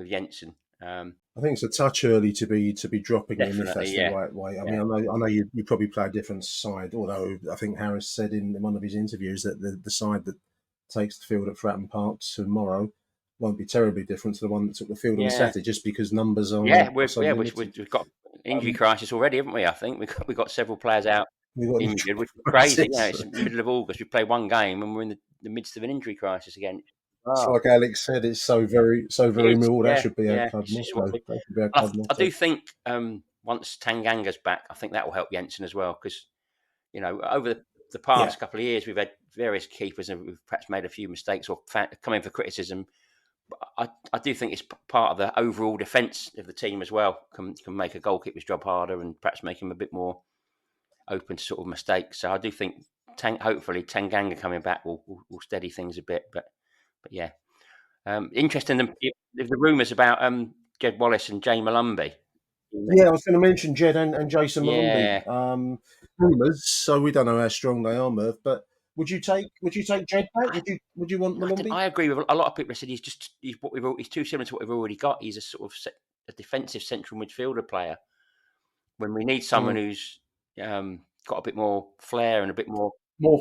Jensen. I think it's a touch early to be dropping him if that's the right way. I mean, I know you probably play a different side, although I think Harris said in one of his interviews that the side that takes the field at Fratton Park tomorrow won't be terribly different to the one that took the field on Saturday, just because numbers are. We've got injury crisis already, haven't we? I think we've got several players out injured, which is crazy. It's the middle of August. We play one game and we're in the midst of an injury crisis again. It's like Alex said, it's so very Millwall. That should be a club motto. I do think once Tanganga's back, I think that will help Jensen as well, because over the past couple of years we've had various keepers and we've perhaps made a few mistakes or come in for criticism. But I do think it's part of the overall defence of the team as well. Can make a goalkeeper's job harder and perhaps make him a bit more open to sort of mistakes. So I do think hopefully Tanganga coming back will steady things a bit. But yeah, interesting. If the rumours about Jed Wallace and Jay Malumbi. Yeah, I was going to mention Jed and Jason Malumbi. Rumours, so we don't know how strong they are, Merv. But would you take Jed back? Would you want Malumbi? I agree with a lot of people. Said he's too similar to what we've already got. He's a sort of a defensive central midfielder player. When we need someone who's got a bit more flair and a bit more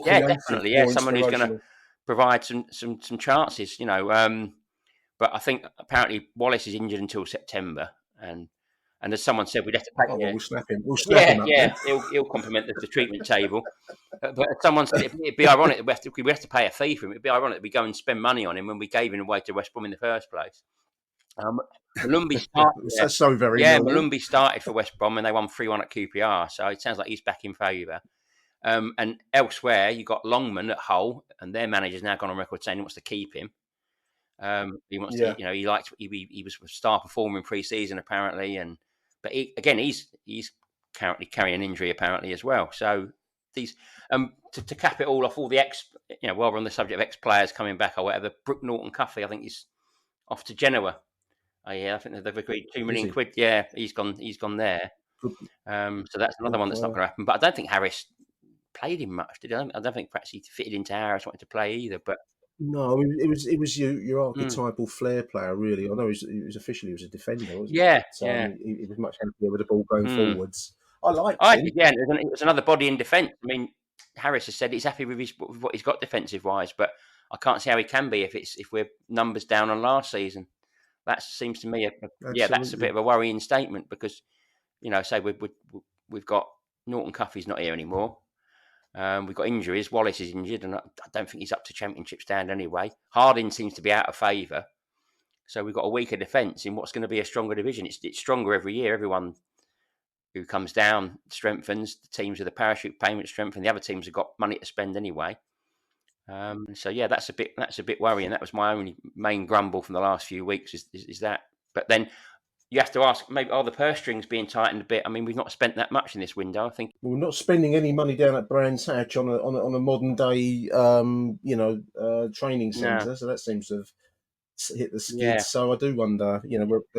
creative, definitely, someone who's going to provide some chances, but I think apparently Wallace is injured until September, and as someone said, we'd have to pay. We'll snap him. We'll snap him up. Yeah, he'll complement the treatment table. But someone said it'd be ironic that we have to pay a fee for him. It'd be ironic that we go and spend money on him when we gave him away to West Brom in the first place. Malumbi started. That's so very. Malumbi started for West Brom and they won 3-1 at QPR, so it sounds like he's back in favour. And elsewhere, you got Longman at Hull, and their manager's now gone on record saying he wants to keep him. He wants to, he was a star performer in pre-season apparently, but he's currently carrying an injury apparently as well. So these to cap it all off, all the while we're on the subject of ex-players coming back or whatever, Brooke Norton-Cuffy, I think he's off to Genoa. I think they've agreed £2 million quid. Yeah, he's gone there. So that's another one that's not going to happen. But I don't think Harris played him much, did he? I don't think perhaps he fitted into Harris wanted to play either. But no, it was your archetypal flair player, really. I know he was officially a defender, wasn't he? He was much happier with the ball going forwards. I liked him. Yeah, it was another body in defence. I mean, Harris has said he's happy with what he's got defensive wise, but I can't see how he can be if we're numbers down on last season. That seems to me that's a bit of a worrying statement because say we've got Norton Cuffy's not here anymore. We've got injuries. Wallace is injured, and I don't think he's up to Championship stand anyway. Harding seems to be out of favour, so we've got a weaker defence in what's going to be a stronger division. It's stronger every year. Everyone who comes down strengthens. The teams with the parachute payment strengthen. The other teams have got money to spend anyway. So that's a bit worrying. That was my only main grumble from the last few weeks is that. But then you have to ask, maybe are the purse strings being tightened a bit? I mean, we've not spent that much in this window. I think we're not spending any money down at Brands Hatch on a modern day, training centre. So that seems to have hit the skids. Yeah. So I do wonder,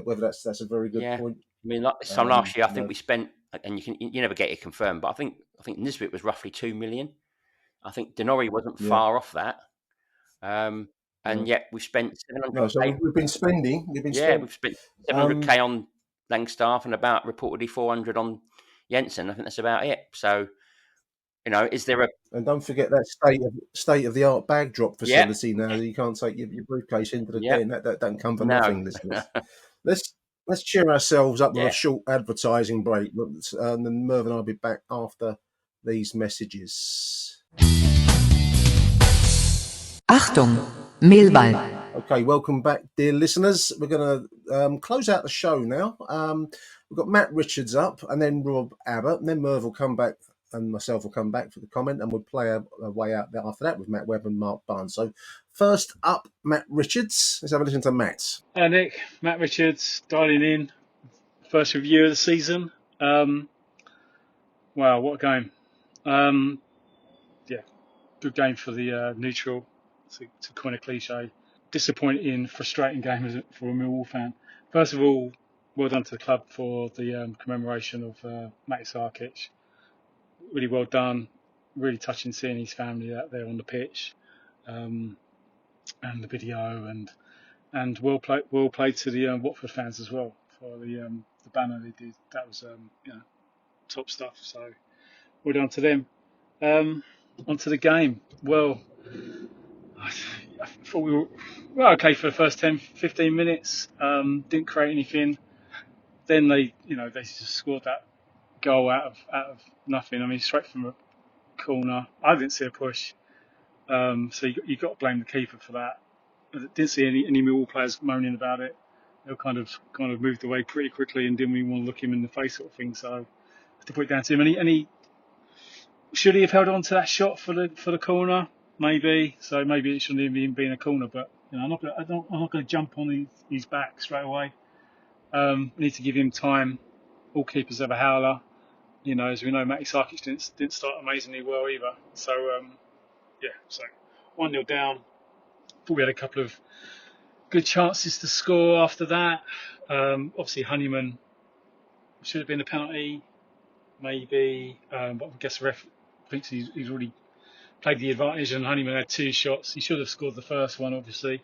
whether that's a very good point. I mean, like this time last year, I think we spent, and you never get it confirmed, but I think Nisbet was roughly 2 million. I think Denori wasn't far off that. And yet we've spent 700. So we've been spending. We've spent 700k on Langstaff and about reportedly 400 on Jensen. I think that's about it. So, is there and don't forget that state of the art bag drop facility now. You can't take your briefcase into the den. That doesn't come for nothing, listeners. Let's cheer ourselves up with a short advertising break, and then Merv and I'll be back after these messages. Achtung, Millwall. Okay, welcome back, dear listeners. We're going to close out the show now. We've got Matt Richards up, and then Rob Abbott, and then Merv will come back and myself will come back for the comment, and we'll play our way out there after that with Matt Webb and Mark Barnes. So first up, Matt Richards. Let's have a listen to Matt. Nick, Matt Richards, dialing in. First review of the season. Wow, what a game. Good game for the neutral, to coin a cliche. Disappointing, frustrating game for a Millwall fan. First of all, well done to the club for the commemoration of Matty Sarkic. Really well done. Really touching seeing his family out there on the pitch, and the video, and well played to the Watford fans as well for the banner they did. That was top stuff. So well done to them. Onto the game. Well, I thought we were okay for the first 10-15 minutes. Didn't create anything. Then they just scored that goal out of nothing. I mean, straight from a corner. I didn't see a push. So you got to blame the keeper for that. I didn't see any Millwall players moaning about it. They were kind of moved away pretty quickly and didn't even want to look him in the face, sort of thing. So I have to put it down to him. And he should he have held on to that shot for the corner? Maybe. So maybe it shouldn't even been a corner. But I'm not going to jump on his back straight away. I need to give him time. All keepers have a howler. As we know, Matty Sarkic didn't start amazingly well either. So so 1-0 down. Thought we had a couple of good chances to score after that. Obviously, Honeyman should have been a penalty, maybe. But I guess the ref thinks he's already played the advantage, and Honeyman had 2 shots. He should have scored the first one, obviously.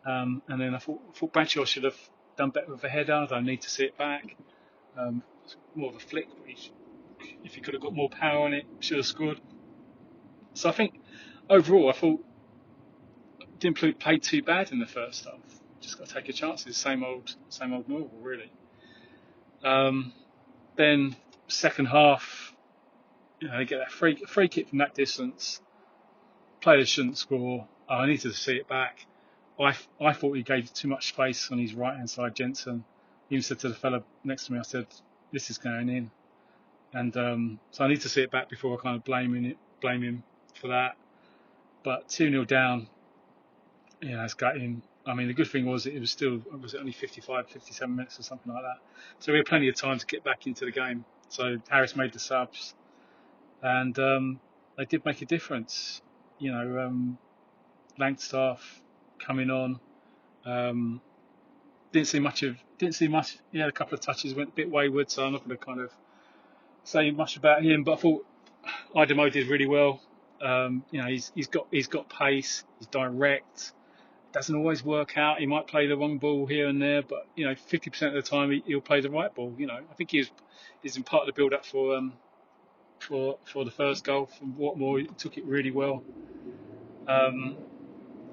And then I thought Bradshaw should have done better with a header. I don't need to see it back. More of a flick. If he could have got more power on it, should have scored. So I think overall, I thought didn't play too bad in the first half. Just got to take your chances. Same old Millwall, really. Then second half, they get that free kick from that distance. Players shouldn't score. I needed to see it back. I thought he gave too much space on his right hand side, Jensen. Even said to the fella next to me, I said, "This is going in." And so I need to see it back before I kind of blame him for that. But 2-0 down, it's gutting. I mean, the good thing was it was only 55, 57 minutes or something like that. So we had plenty of time to get back into the game. So Harris made the subs, and they did make a difference. Langstaff coming on. Didn't see much. He had a couple of touches, went a bit wayward, so I'm not going to kind of say much about him. But I thought Idemo did really well. He's got pace. He's direct. Doesn't always work out. He might play the wrong ball here and there, but 50% of the time he'll play the right ball. I think he's in part of the build up for the first goal from Watmore. He took it really well. And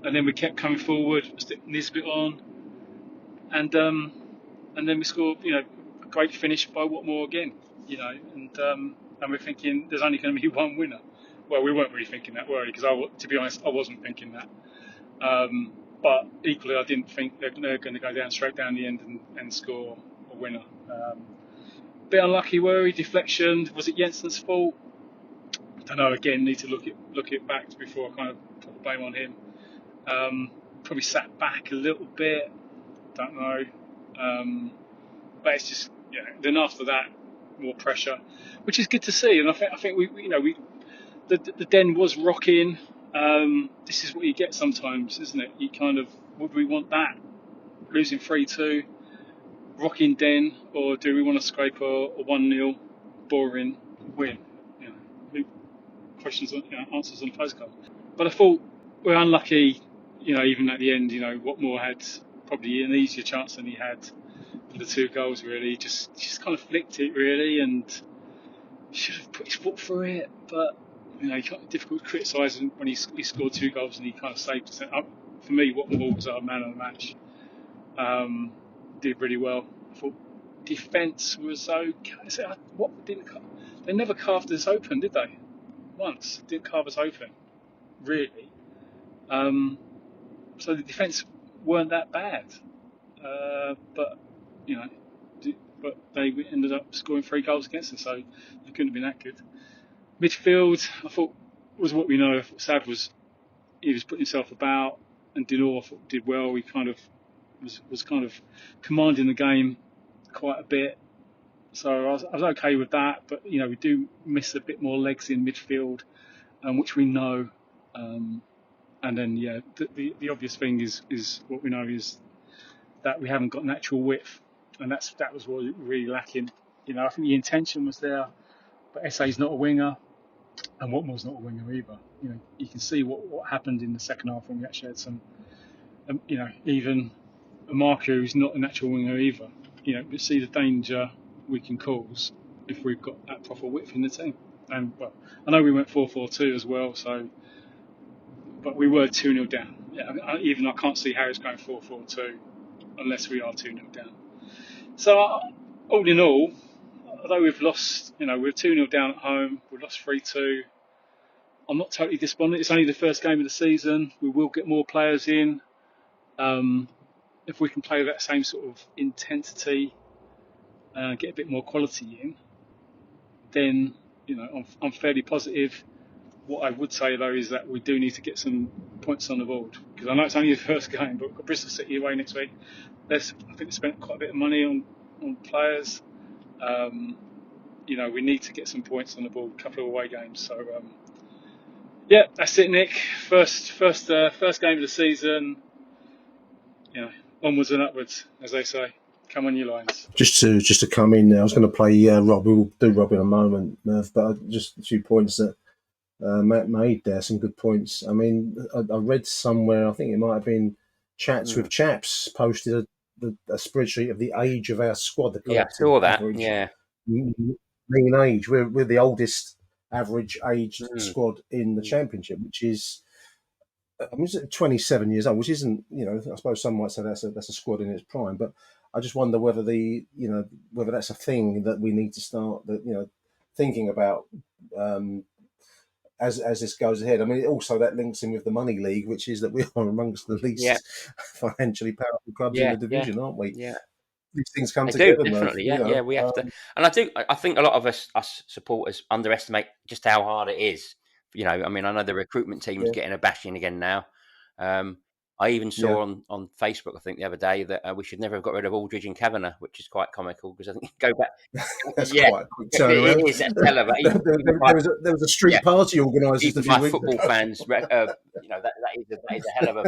then we kept coming forward, stick Nisbet on, and then we scored. A great finish by Watmore again. And we're thinking there's only going to be one winner. Well, we weren't really thinking that, were we? Because to be honest, I wasn't thinking that. But equally, I didn't think they're going to go straight down the end and score a winner. Bit unlucky, were he? Deflection. Was it Jensen's fault? I don't know. Again, need to look it back before I kind of put the blame on him. Probably sat back a little bit. Don't know. But it's just Then after that, more pressure, which is good to see. And I think the Den was rocking. This is what you get sometimes, isn't it? You kind of, would we want that? Losing 3-2, rocking Den, or do we want to scrape a 1-0 boring win? Questions, answers on the postcard. But I thought we're unlucky, even at the end, Watmore had probably an easier chance than he had for the 2 goals, really. Just kind of flicked it, really, and should have put his foot through it, but difficult to criticise him when he scored 2 goals and he kind of saved us. For me, Watmore was our man of the match. Did really well. I thought defence was okay. They never carved us open, did they? Once didn't carve us open, really. So the defence weren't that bad, but they ended up scoring 3 goals against us, so they couldn't have been that good. Midfield, I thought, was what we know. I thought Sav he was putting himself about, and Dinor, I thought, did well. He kind of was kind of commanding the game quite a bit. So I was okay with that, but we do miss a bit more legs in midfield, which we know. And then the obvious thing is what we know is that we haven't got natural width, and that was what really lacking. I think the intention was there, but SA's not a winger, and Watmore's not a winger either. You can see what happened in the second half when we actually had some, even Marco, who's not a natural winger either. We see the danger we can cause if we've got that proper width in the team. And well, I know we went 4-4-2 as well, but we were 2-0 down. I can't see Harris going 4-4-2 unless we are 2-0 down. So all in all, although we've lost, we're 2-0 down at home, we've lost 3-2. I'm not totally despondent. It's only the first game of the season. We will get more players in. If we can play that same sort of intensity, get a bit more quality in, then I'm fairly positive. What I would say though is that we do need to get some points on the board, because I know it's only the first game, but we've got Bristol City away next week. I think they spent quite a bit of money on players. We need to get some points on the board. A couple of away games. So that's it, Nick. First game of the season. Onwards and upwards, as they say. Come on, you Lions. Just to come in now, I was going to play Rob. We'll do Rob in a moment, Merv, but just a few points that Matt made there. Some good points. I mean, I read somewhere, I think it might have been Chats with Chaps, posted a spreadsheet of the age of our squad. The collective I saw that. average Yeah, mean age. We're the oldest average aged squad in the Championship, which is. I mean, it's 27 years old, which isn't, I suppose some might say that's a squad in its prime, but I just wonder whether whether that's a thing that we need to start, thinking about as this goes ahead. I mean, also that links in with the Money League, which is that we are amongst the least financially powerful clubs in the division, aren't we? Yeah. These things come They together, do, definitely. Merv, we have to, and I think a lot of us supporters underestimate just how hard it is. I mean, I know the recruitment team's getting a bashing again now. I even saw on Facebook, I think the other day, that we should never have got rid of Aldridge and Kavanagh, which is quite comical, because I think go back. That's quite a quick turnaround. It is. That's hell of a, there was a street party organised just a few by weeks football ago. fans, that is a hell of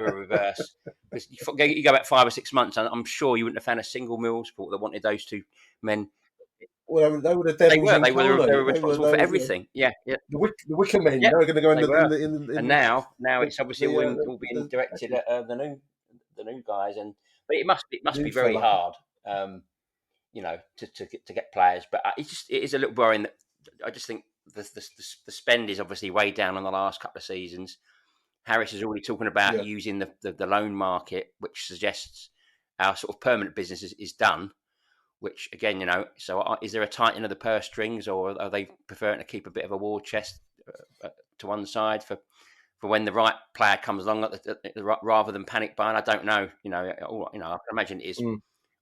a reverse. Because you go back 5 or 6 months, and I'm sure you wouldn't have found a single Mill supporter that wanted those two men. Well, they were the devils incarnate. They were responsible for everything. The Wicker Men. They were going to go in and now it's obviously all being directed at the new guys, but it must be very hard, to get players. But it is a little worrying that I just think the spend is obviously way down on the last couple of seasons. Harris is already talking about using the loan market, which suggests our sort of permanent business is done. Which again, so is there a tightening of the purse strings, or are they preferring to keep a bit of a war chest to one side for when the right player comes along, rather than panic buying? I don't know. I can imagine it is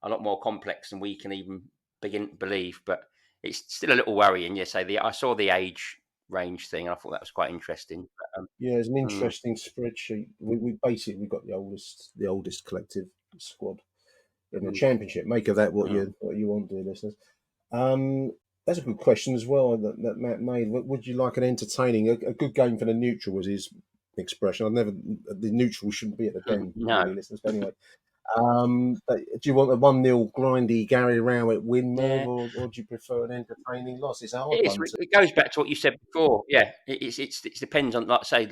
a lot more complex than we can even begin to believe, but it's still a little worrying. I saw the age range thing, and I thought that was quite interesting. But, it's an interesting spreadsheet. We basically got the oldest collective squad in the Championship. Make of that what you want, dear listeners. That's a good question as well that Matt made. Would you like an entertaining, a good game for the neutral, was his expression. The neutral shouldn't be at the den, really, listeners. But anyway, do you want a 1-0 grindy Gary Rowett win, Merv, or do you prefer an entertaining loss? It's a hard one. It goes back to what you said before. Yeah, it depends on, like say,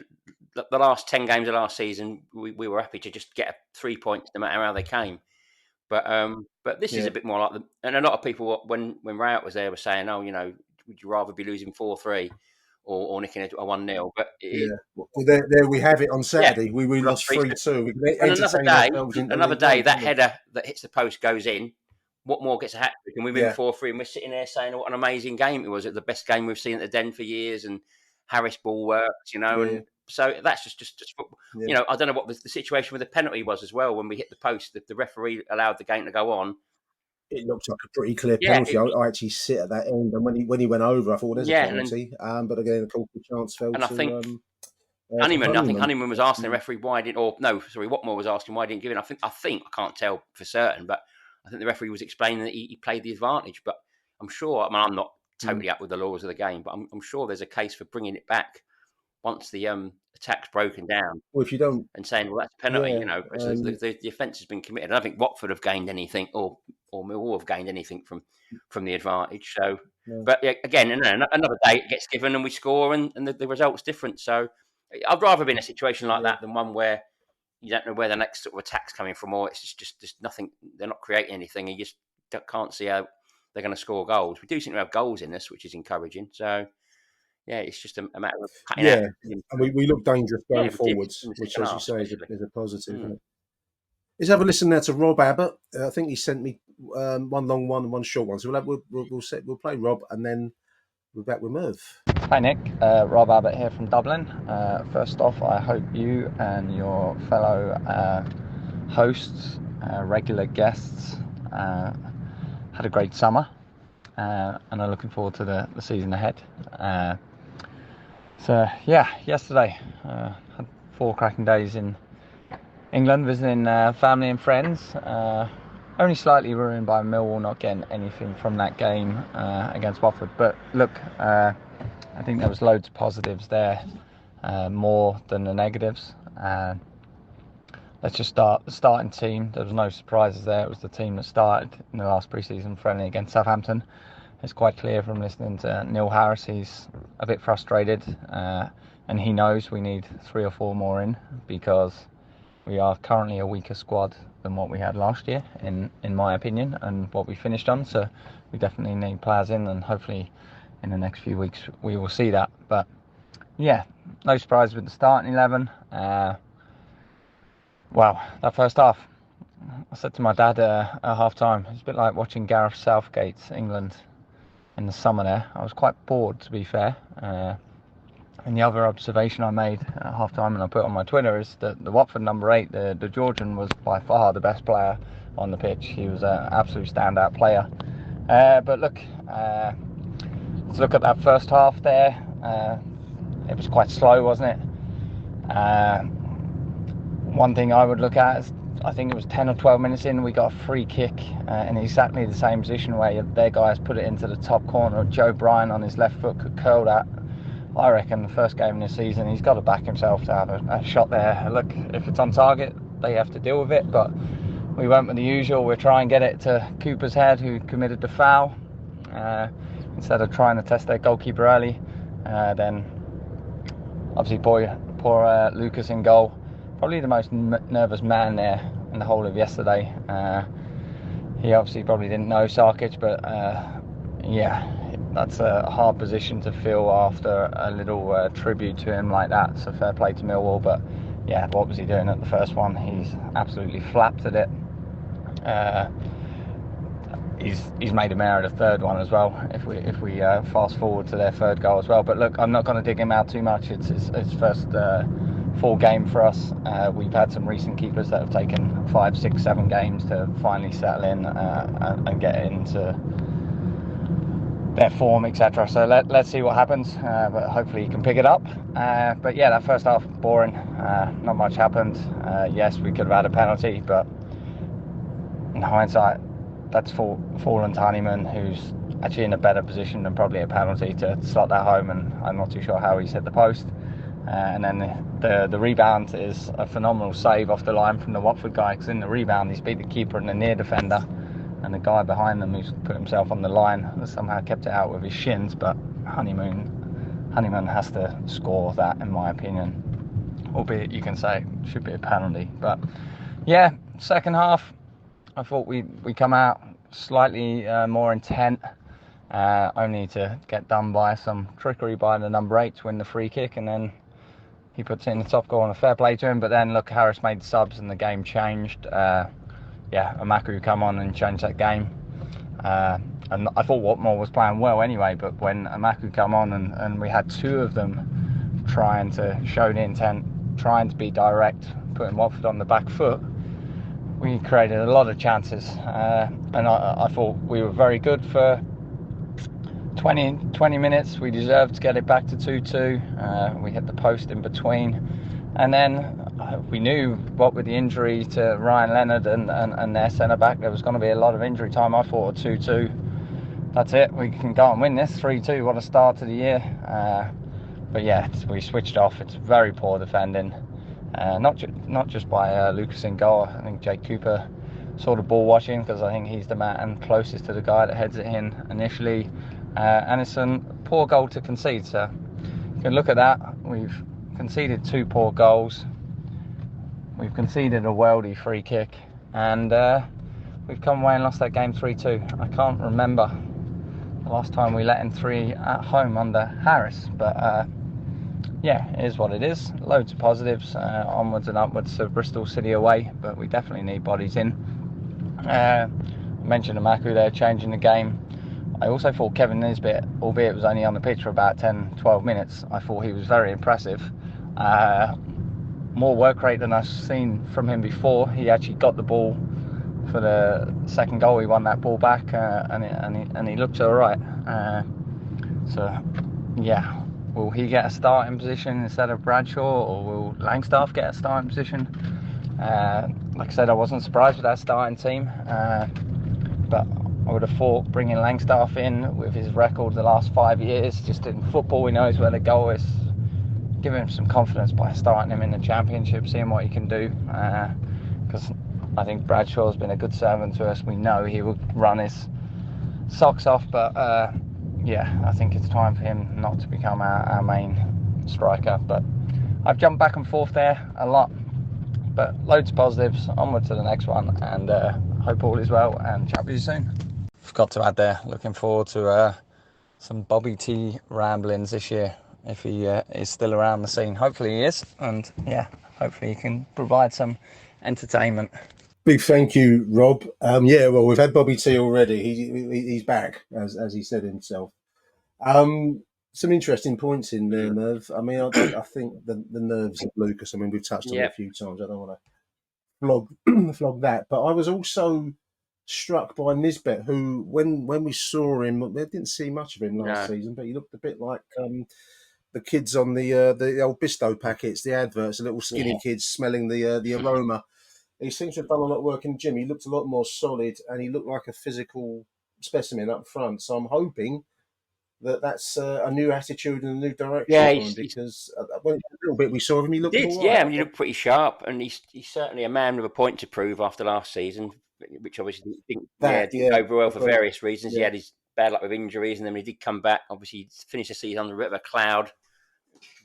the last 10 games of last season. We were happy to just get 3 points no matter how they came. But this is a bit more like and a lot of people when Rowett was there were saying, would you rather be losing 4-3 or nicking a 1-0? But there we have it on Saturday. We lost 3-2. And another day, that header that hits the post goes in. What more gets a hat trick? And we win 4-3, and we're sitting there saying, what an amazing game it was. It's the best game we've seen at the Den for years, and Harris ball works, and so that's just football. I don't know what the situation with the penalty was as well. When we hit the post, the referee allowed the game to go on, it looked like a pretty clear Yeah, penalty. I actually sit at that end, and when he went over, I thought, well, there's a yeah, and then, penalty. But again, of course, the chance fell and I think to Honeyman was asking the referee why didn't, or no, sorry, Watmore was asking why he didn't give it. I think I can't tell for certain, but I think the referee was explaining that he played the advantage. But I'm sure, I mean, I'm not totally up with the laws of the game, but I'm sure there's a case for bringing it back once the attack's broken down. Well, if you don't, and saying, well, that's a penalty, yeah, you know, the offence has been committed. I don't think Watford have gained anything, or Millwall have gained anything from the advantage. So, no. but yeah, again, another day it gets given and we score, and the result's different. So, I'd rather be in a situation like that than one where you don't know where the next sort of attack's coming from, or it's just nothing. They're not creating anything. You just can't see how they're going to score goals. We do seem to have goals in this, which is encouraging. So, yeah, it's just a matter of cutting out. And we look dangerous going forwards, which, as you say, is a positive. Isn't it? Let's have a listen now to Rob Abbott. I think he sent me one long one and one short one. So we'll play Rob, and then we're back with Merv. Hi Nick, Rob Abbott here from Dublin. First off, I hope you and your fellow hosts, regular guests, had a great summer and are looking forward to the season ahead. So yeah, yesterday had 4 cracking days in England, visiting family and friends. Only slightly ruined by Millwall not getting anything from that game against Watford. But look, I think there was loads of positives there, more than the negatives. Let's just start the starting team. There was no surprises there. It was the team that started in the last pre-season friendly against Southampton. It's quite clear from listening to Neil Harris, he's a bit frustrated, and he knows we need 3 or 4 more in, because we are currently a weaker squad than what we had last year, in my opinion, and what we finished on. So we definitely need players in, and hopefully in the next few weeks we will see that. But yeah, no surprise with the starting 11. Well, that first half, I said to my dad at half time, it's a bit like watching Gareth Southgate's England in the summer there. I was quite bored, to be fair. And the other observation I made at half time, and I put on my Twitter, is that the Watford number 8, the Georgian, was by far the best player on the pitch. He was an absolute standout player. But look, let's look at that first half there. It was quite slow, wasn't it? One thing I would look at is, I think it was 10 or 12 minutes in, we got a free kick in exactly the same position where their guys put it into the top corner. Joe Bryan on his left foot could curl that. I reckon the first game in the season, he's got to back himself to have a shot there. Look, if it's on target, they have to deal with it, but we went with the usual. We'll try and get it to Cooper's head, who committed the foul. Instead of trying to test their goalkeeper early, then obviously poor Lucas in goal. Probably the most nervous man there in the whole of yesterday. He obviously probably didn't know Sarkic, but yeah, that's a hard position to fill after a little tribute to him like that. So fair play to Millwall, but yeah, what was he doing at the first one? He's absolutely flapped at it. He's made a mare of the third one as well, if we fast forward to their third goal as well. But look, I'm not going to dig him out too much. It's his first full game for us. We've had some recent keepers that have taken 5, 6, 7 games to finally settle in and get into their form, etc. So let's see what happens, but hopefully he can pick it up. But yeah, that first half, boring. Not much happened. Yes, we could have had a penalty, but in hindsight, that's fallen to Honeyman, who's actually in a better position than probably a penalty to slot that home, and I'm not too sure how he's hit the post. And then the rebound is a phenomenal save off the line from the Watford guy, because in the rebound he's beat the keeper and the near defender, and the guy behind them who's put himself on the line has somehow kept it out with his shins. But Honeyman has to score that, in my opinion, albeit you can say it should be a penalty. But yeah, second half I thought we come out slightly more intent, only to get done by some trickery by the number 8 to win the free kick, and then he puts in the top goal, and a fair play to him. But then look, Harris made subs and the game changed. Amaku come on and changed that game. And I thought Watmore was playing well anyway, but when Amaku come on and we had 2 of them trying to show the intent, trying to be direct, putting Watford on the back foot, we created a lot of chances, and I thought we were very good for 20 minutes. We deserved to get it back to 2-2. We hit the post in between, and then we knew what with the injury to Ryan Leonard and their centre back, there was going to be a lot of injury time. I thought 2-2, that's it, we can go and win this. 3-2, what a start to the year. But yeah, we switched off. It's very poor defending, not just by Lucas in goal. I think Jake Cooper saw the ball watching, because I think he's the man closest to the guy that heads it in initially. And it's a poor goal to concede. So you can look at that. We've conceded 2 poor goals. We've conceded a worldy free kick, and we've come away and lost that game 3-2. I can't remember the last time we let in 3 at home under Harris, but yeah, it is what it is. Loads of positives, onwards and upwards to Bristol City away, but we definitely need bodies in. I mentioned Amaku there changing the game. I also thought Kevin Nisbet, albeit it was only on the pitch for about 10-12 minutes, I thought he was very impressive. More work rate than I've seen from him before. He actually got the ball for the second goal. He won that ball back, and he looked all right. So yeah, will he get a starting position instead of Bradshaw, or will Langstaff get a starting position? Like I said, I wasn't surprised with that starting team, but I would have thought bringing Langstaff in with his record the last 5 years, just in football, he knows where the goal is. Give him some confidence by starting him in the Championship, seeing what he can do. Because I think Bradshaw's been a good servant to us. We know he will run his socks off, but yeah, I think it's time for him not to become our main striker. But I've jumped back and forth there a lot, but loads of positives. Onward to the next one, and hope all is well, and chat with you soon. Forgot to add there, looking forward to some Bobby T ramblings this year, if he is still around the scene. Hopefully he is, and yeah, hopefully he can provide some entertainment. Big thank you, Rob. Yeah, well, we've had Bobby T already. He's back, as he said himself. Some interesting points in there, Merv. I mean, I think the nerves of Lucas, I mean, we've touched on it a few times. I don't want to flog that. But I was also struck by Nisbet, who, when we saw him, we didn't see much of him last season, but he looked a bit like the kids on the old Bisto packets, the adverts, the little skinny kids smelling the aroma. He seems to have done a lot of work in the gym. He looked a lot more solid, and he looked like a physical specimen up front. So I'm hoping that's a new attitude and a new direction for him, because a little bit we saw of him, he looked all right. Yeah, I mean, he looked pretty sharp, and he's certainly a man with a point to prove after last season, which obviously didn't go very well for various reasons. He had his bad luck with injuries, and then when he did come back, obviously he finished the season under a bit of a cloud.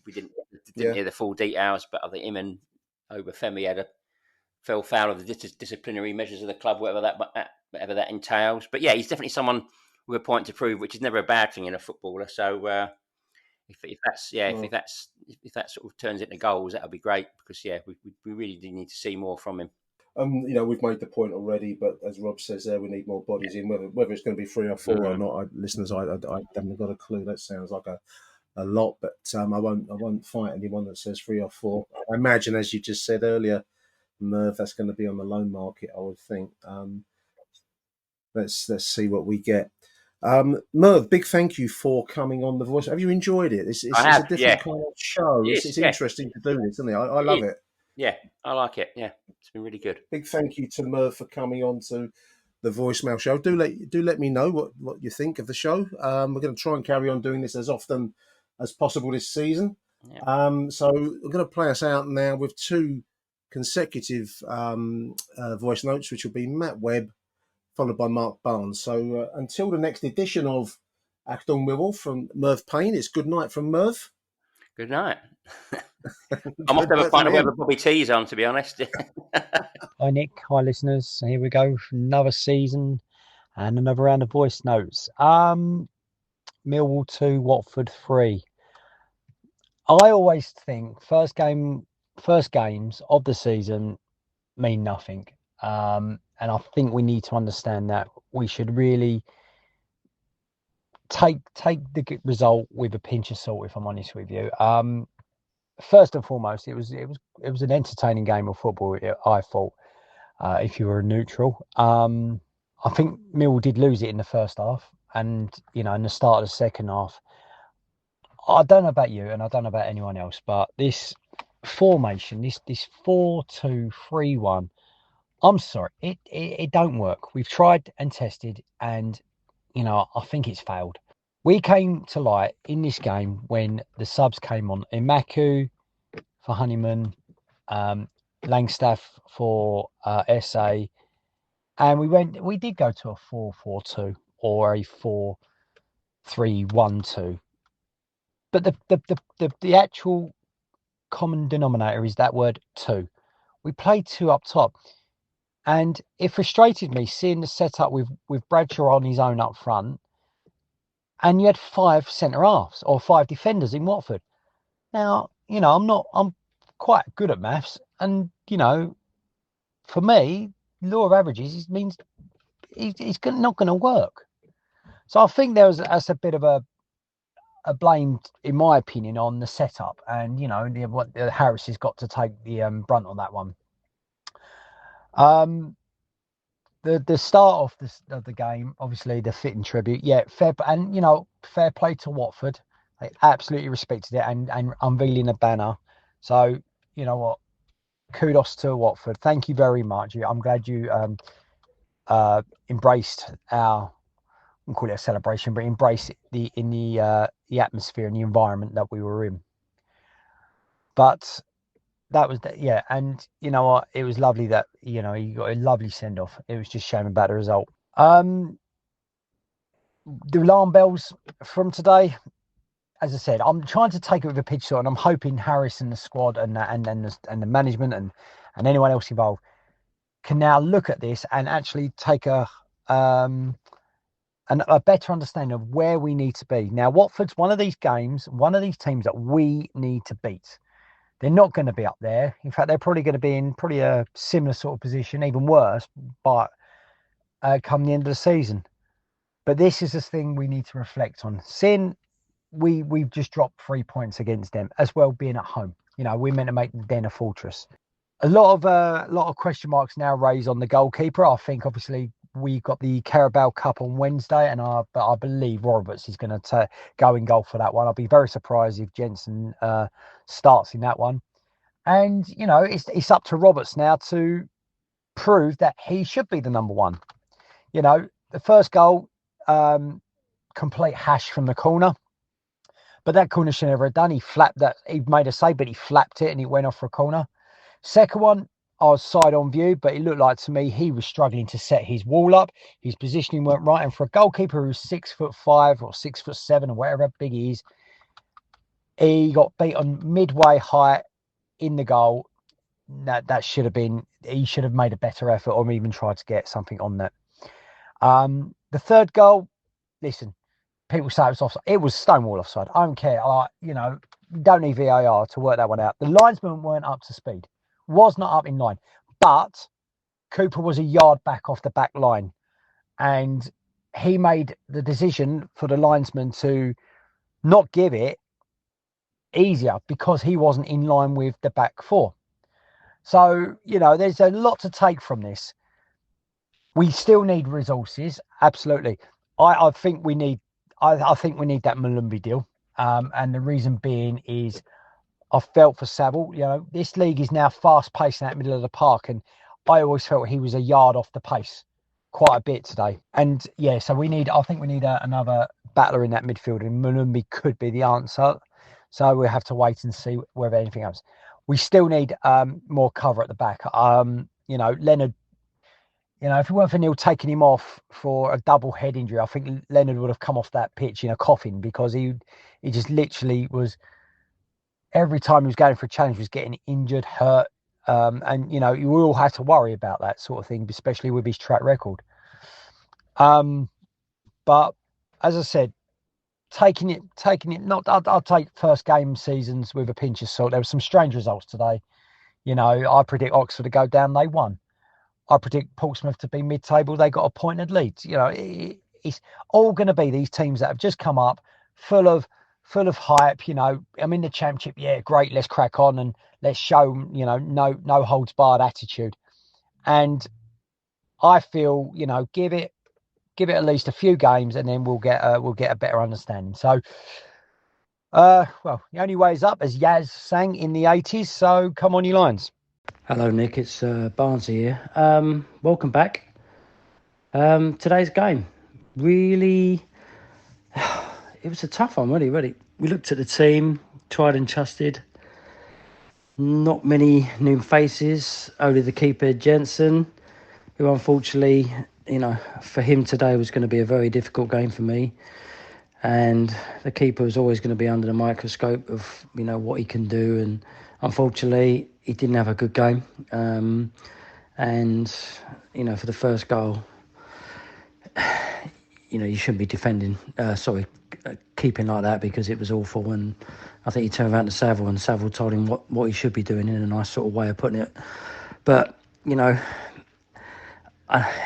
We didn't hear the full details, but I think him and Obafemi fell foul of the disciplinary measures of the club, whatever that entails. But yeah, he's definitely someone with a point to prove, which is never a bad thing in a footballer. So if that sort of turns into goals, that'll be great, because we really do need to see more from him. We've made the point already, but as Rob says there, we need more bodies in. Whether it's going to be 3 or 4 or not, listeners, I haven't got a clue. That sounds like a lot, but I won't fight anyone that says 3 or 4. I imagine, as you just said earlier, Merv, that's going to be on the loan market, I would think. Let's see what we get. Merv, big thank you for coming on The Voice. Have you enjoyed it? It's a different kind of show. It's interesting to do this, isn't it? I love it. Yeah, I like it. Yeah, it's been really good. Big thank you to Merv for coming on to the Voicemail Show. Do let me know what you think of the show. We're going to try and carry on doing this as often as possible this season. Yeah. So we're going to play us out now with 2 consecutive voice notes, which will be Matt Webb followed by Mark Barnes. So until the next edition of Achtung Millwall from Merv Payne, it's good night from Merv. Good night. I must have a pint of whatever Bobby T's on, to be honest. Hi Nick, hi listeners. Here we go for another season and another round of voice notes. Millwall 2, Watford 3. I always think first games of the season mean nothing. And I think we need to understand that we should really take the result with a pinch of salt, if I'm honest with you. First and foremost, it was an entertaining game of football, I thought. if you were a neutral. I think Millwall did lose it in the first half, and in the start of the second half. I don't know about you, and I don't know about anyone else, but this formation, this 4-2-3-1, I'm sorry, it don't work. We've tried and tested, and I think it's failed. We came to light in this game when the subs came on. Imaku for Honeyman, Langstaff for SA, and we did go to a 4-4-2 or a 4-3-1-2. But the actual common denominator is that word two. We played two up top, and it frustrated me seeing the setup with Bradshaw on his own up front, and you had 5 centre halves or 5 defenders in Watford. Now, I'm quite good at maths, and for me, law of averages means it's not going to work. So I think that's a bit of a blame, in my opinion, on the setup, and Harris has got to take the brunt on that one. The start of the game, obviously the fitting tribute, fair, and fair play to Watford. They absolutely respected it and unveiling a banner. So what, kudos to Watford. Thank you very much. I'm glad you embraced our, I wouldn't call it a celebration, but embraced the atmosphere and the environment that we were in. But that was and you know what, it was lovely that he got a lovely send off. It was just a shame about the result. The alarm bells from today, as I said, I'm trying to take it with a pinch of salt, and I'm hoping Harris and the squad and the management and anyone else involved can now look at this and actually take a better understanding of where we need to be. Now, Watford's one of these teams that we need to beat. They're not going to be up there. In fact, they're probably going to be in pretty a similar sort of position, even worse, but come the end of the season. But this is the thing we need to reflect on. Seeing we've just dropped 3 points against them, as well being at home. We're meant to make the Den a fortress. A lot of question marks now raised on the goalkeeper. I think obviously we got the Carabao Cup on Wednesday, and I believe Roberts is going to go in goal for that one. I'll be very surprised if Jensen starts in that one. And it's up to Roberts now to prove that he should be the number one. The first goal, complete hash from the corner, but that corner should never have done. He made a save, but he flapped it and it went off for a corner. Second one, I was side on view, but it looked like to me he was struggling to set his wall up. His positioning weren't right, and for a goalkeeper who's 6'5" or 6'7" or whatever big he is, he got beat on midway height in the goal. That should have been. He should have made a better effort, or even tried to get something on that. The third goal, listen, people say it was offside. It was stonewall offside. I don't care. Don't need VAR to work that one out. The linesmen weren't up to speed. Was not up in line, but Cooper was a yard back off the back line, and he made the decision for the linesman to not give it easier because he wasn't in line with the back four. So there's a lot to take from this. We still need resources, absolutely. I think we need that Malumbi deal, and the reason being is I felt for Saville. This league is now fast paced in that middle of the park, and I always felt he was a yard off the pace quite a bit today. And so I think we need another battler in that midfield, and Malumbi could be the answer. So we'll have to wait and see whether anything else. We still need more cover at the back. Leonard, if it weren't for Neil taking him off for a double head injury, I think Leonard would have come off that pitch in a coffin, because he just literally was, every time he was going for a challenge, was getting injured, hurt. And you all have to worry about that sort of thing, especially with his track record. But as I said, taking it. I'll take first game seasons with a pinch of salt. There were some strange results today. I predict Oxford to go down. They won. I predict Portsmouth to be mid-table. They got a pointed lead. It's all going to be these teams that have just come up, full of hype. I'm in the Championship. Yeah, great. Let's crack on and let's show no holds barred attitude. And I feel, give it at least a few games, and then we'll get a better understanding. So, well, the only way is up, as Yaz sang in the 80s. So come on, you Lions. Hello, Nick. It's Barnsley here. Welcome back. Today's game, really, it was a tough one, really. We looked at the team, tried and trusted. Not many new faces, only the keeper, Jensen, who unfortunately, for him today was going to be a very difficult game for me. And the keeper was always going to be under the microscope of, what he can do. And unfortunately, he didn't have a good game. And, for the first goal, you shouldn't be defending, keeping like that, because it was awful. And I think he turned around to Saville, and Saville told him what he should be doing, in a nice sort of way of putting it. But,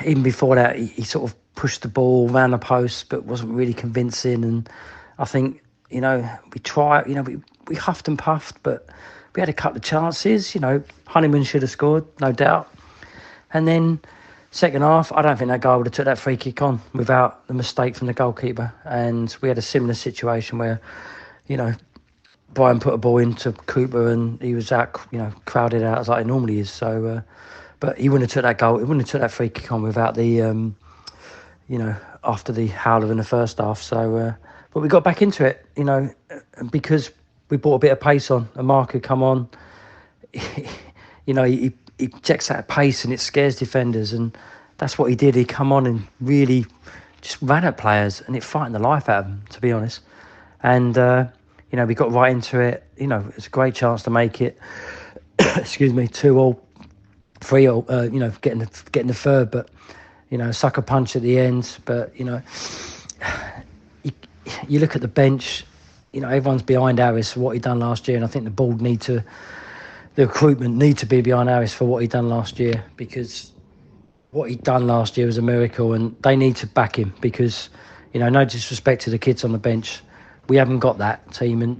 even before that, he sort of pushed the ball around the post, but wasn't really convincing. And I think, we tried, we huffed and puffed, but we had a couple of chances. Honeyman should have scored, no doubt. And then second half, I don't think that guy would have took that free kick on without the mistake from the goalkeeper. And we had a similar situation where, Brian put a ball into Cooper and he was out, crowded out as like he normally is. So, but he wouldn't have took that goal. He wouldn't have took that free kick on without the, after the howler in the first half. So, but we got back into it, because we brought a bit of pace on. And Mark had come on. He checks that pace and it scares defenders, and that's what he did. He come on and really just ran at players, and it frightened the life out of them, to be honest. And we got right into it. It's a great chance to make it. Excuse me, 2-2, 3-0. Getting the third, but sucker punch at the end. But you look at the bench. Everyone's behind Harris for what he done last year, and I think the recruitment need to be behind Harris for what he done last year, because what he done last year was a miracle, and they need to back him, because no disrespect to the kids on the bench, we haven't got that team. And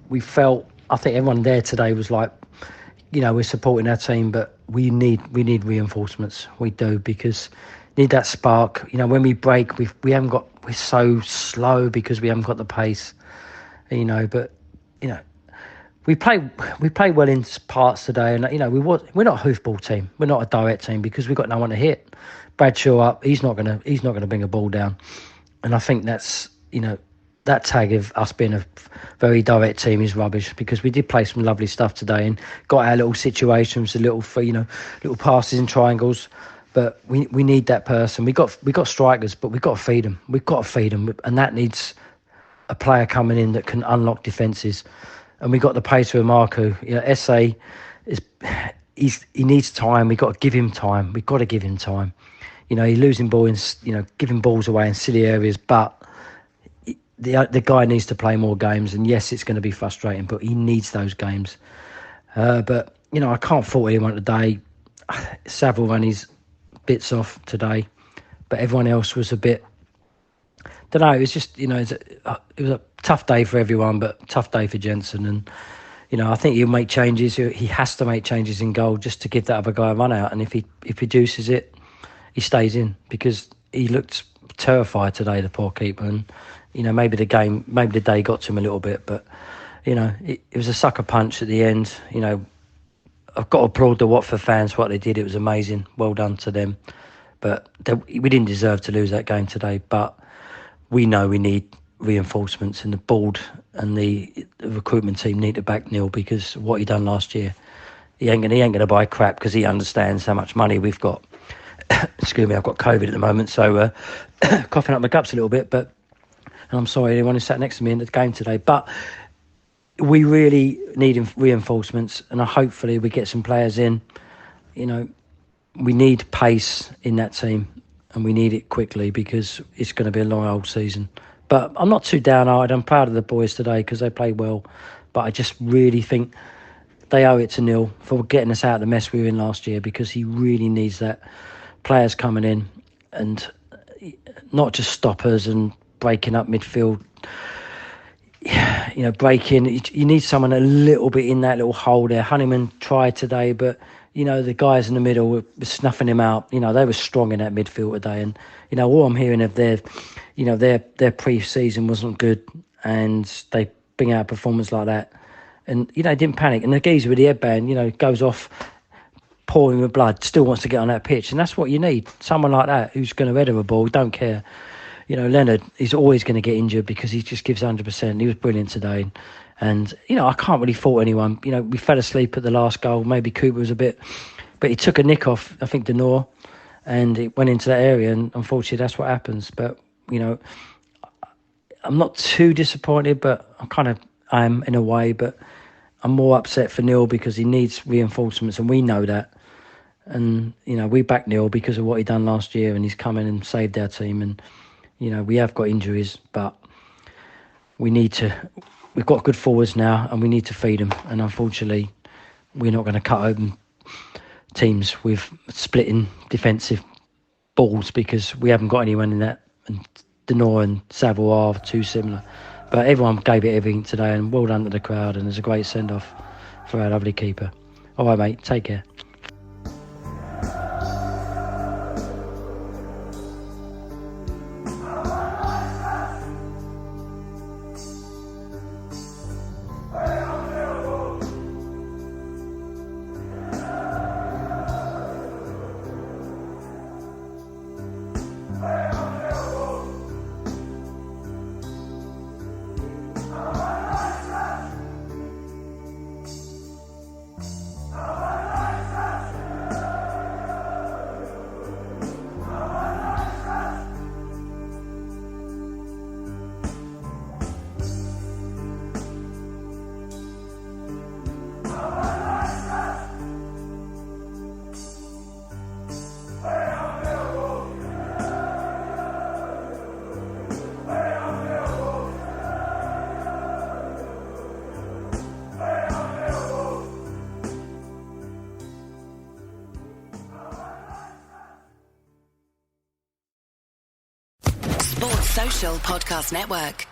we felt, I think everyone there today was like, we're supporting our team, but we need reinforcements. We do, because need that spark. When we break, we're so slow because we haven't got the pace. But we play well in parts today, and we're not a hoofball team. We're not a direct team because we've got no one to hit. Bradshaw up, he's not gonna bring a ball down, and I think that's that tag of us being a very direct team is rubbish, because we did play some lovely stuff today and got our little situations, little passes and triangles. But we need that person. We got strikers, but we've got to feed them. We've got to feed them, and that needs a player coming in that can unlock defences. And we got the pace with Marco. SA he needs time. We got to give him time. We've got to give him time. He's losing ball in, giving balls away in silly areas, but the guy needs to play more games. And yes, it's going to be frustrating, but he needs those games. But I can't fault anyone today. Saville ran his bits off today, but everyone else was a bit. Don't know. It was just it was a tough day for everyone, but tough day for Jensen. And I think he'll make changes. He has to make changes in goal just to give that other guy a run out. And if he produces it, he stays in, because he looked terrified today, the poor keeper. And maybe the day got to him a little bit, but it was a sucker punch at the end. I've got to applaud the Watford fans, what they did. It was amazing. Well done to them. But we didn't deserve to lose that game today. But we know we need reinforcements, and the board and the recruitment team need to back Neil, because what he done last year, he ain't gonna buy crap, because he understands how much money we've got. Excuse me, I've got COVID at the moment, so coughing up my guts a little bit. But and I'm sorry anyone who sat next to me in the game today. But we really need reinforcements, and hopefully we get some players in. We need pace in that team, and we need it quickly, because it's going to be a long old season. But I'm not too down-eyed. I'm proud of the boys today because they played well. But I just really think they owe it to Neil for getting us out of the mess we were in last year, because he really needs that. Players coming in, and not just stoppers and breaking up midfield. Breaking. You need someone a little bit in that little hole there. Honeyman tried today, but the guys in the middle were snuffing him out. They were strong in that midfield today. And, all I'm hearing of their pre-season wasn't good, and they bring out a performance like that. And, didn't panic. And the geezer with the headband, goes off, pouring with blood, still wants to get on that pitch. And that's what you need. Someone like that who's going to header a ball, don't care. Leonard is always going to get injured because he just gives 100%. He was brilliant today. And, I can't really fault anyone. We fell asleep at the last goal. Maybe Cooper was a bit... But he took a nick off, I think, Denor, and it went into that area. And unfortunately, that's what happens. But, I'm not too disappointed, but I am in a way. But I'm more upset for Neil because he needs reinforcements, and we know that. And, we back Neil because of what he done last year, and he's come in and saved our team. And, we have got injuries, but we've got good forwards now, and we need to feed them. And unfortunately, we're not going to cut open teams with splitting defensive balls because we haven't got anyone in that. And Denor and Saville are too similar. But everyone gave it everything today, and well done to the crowd. And there's a great send-off for our lovely keeper. All right, mate, take care. Social Podcast Network.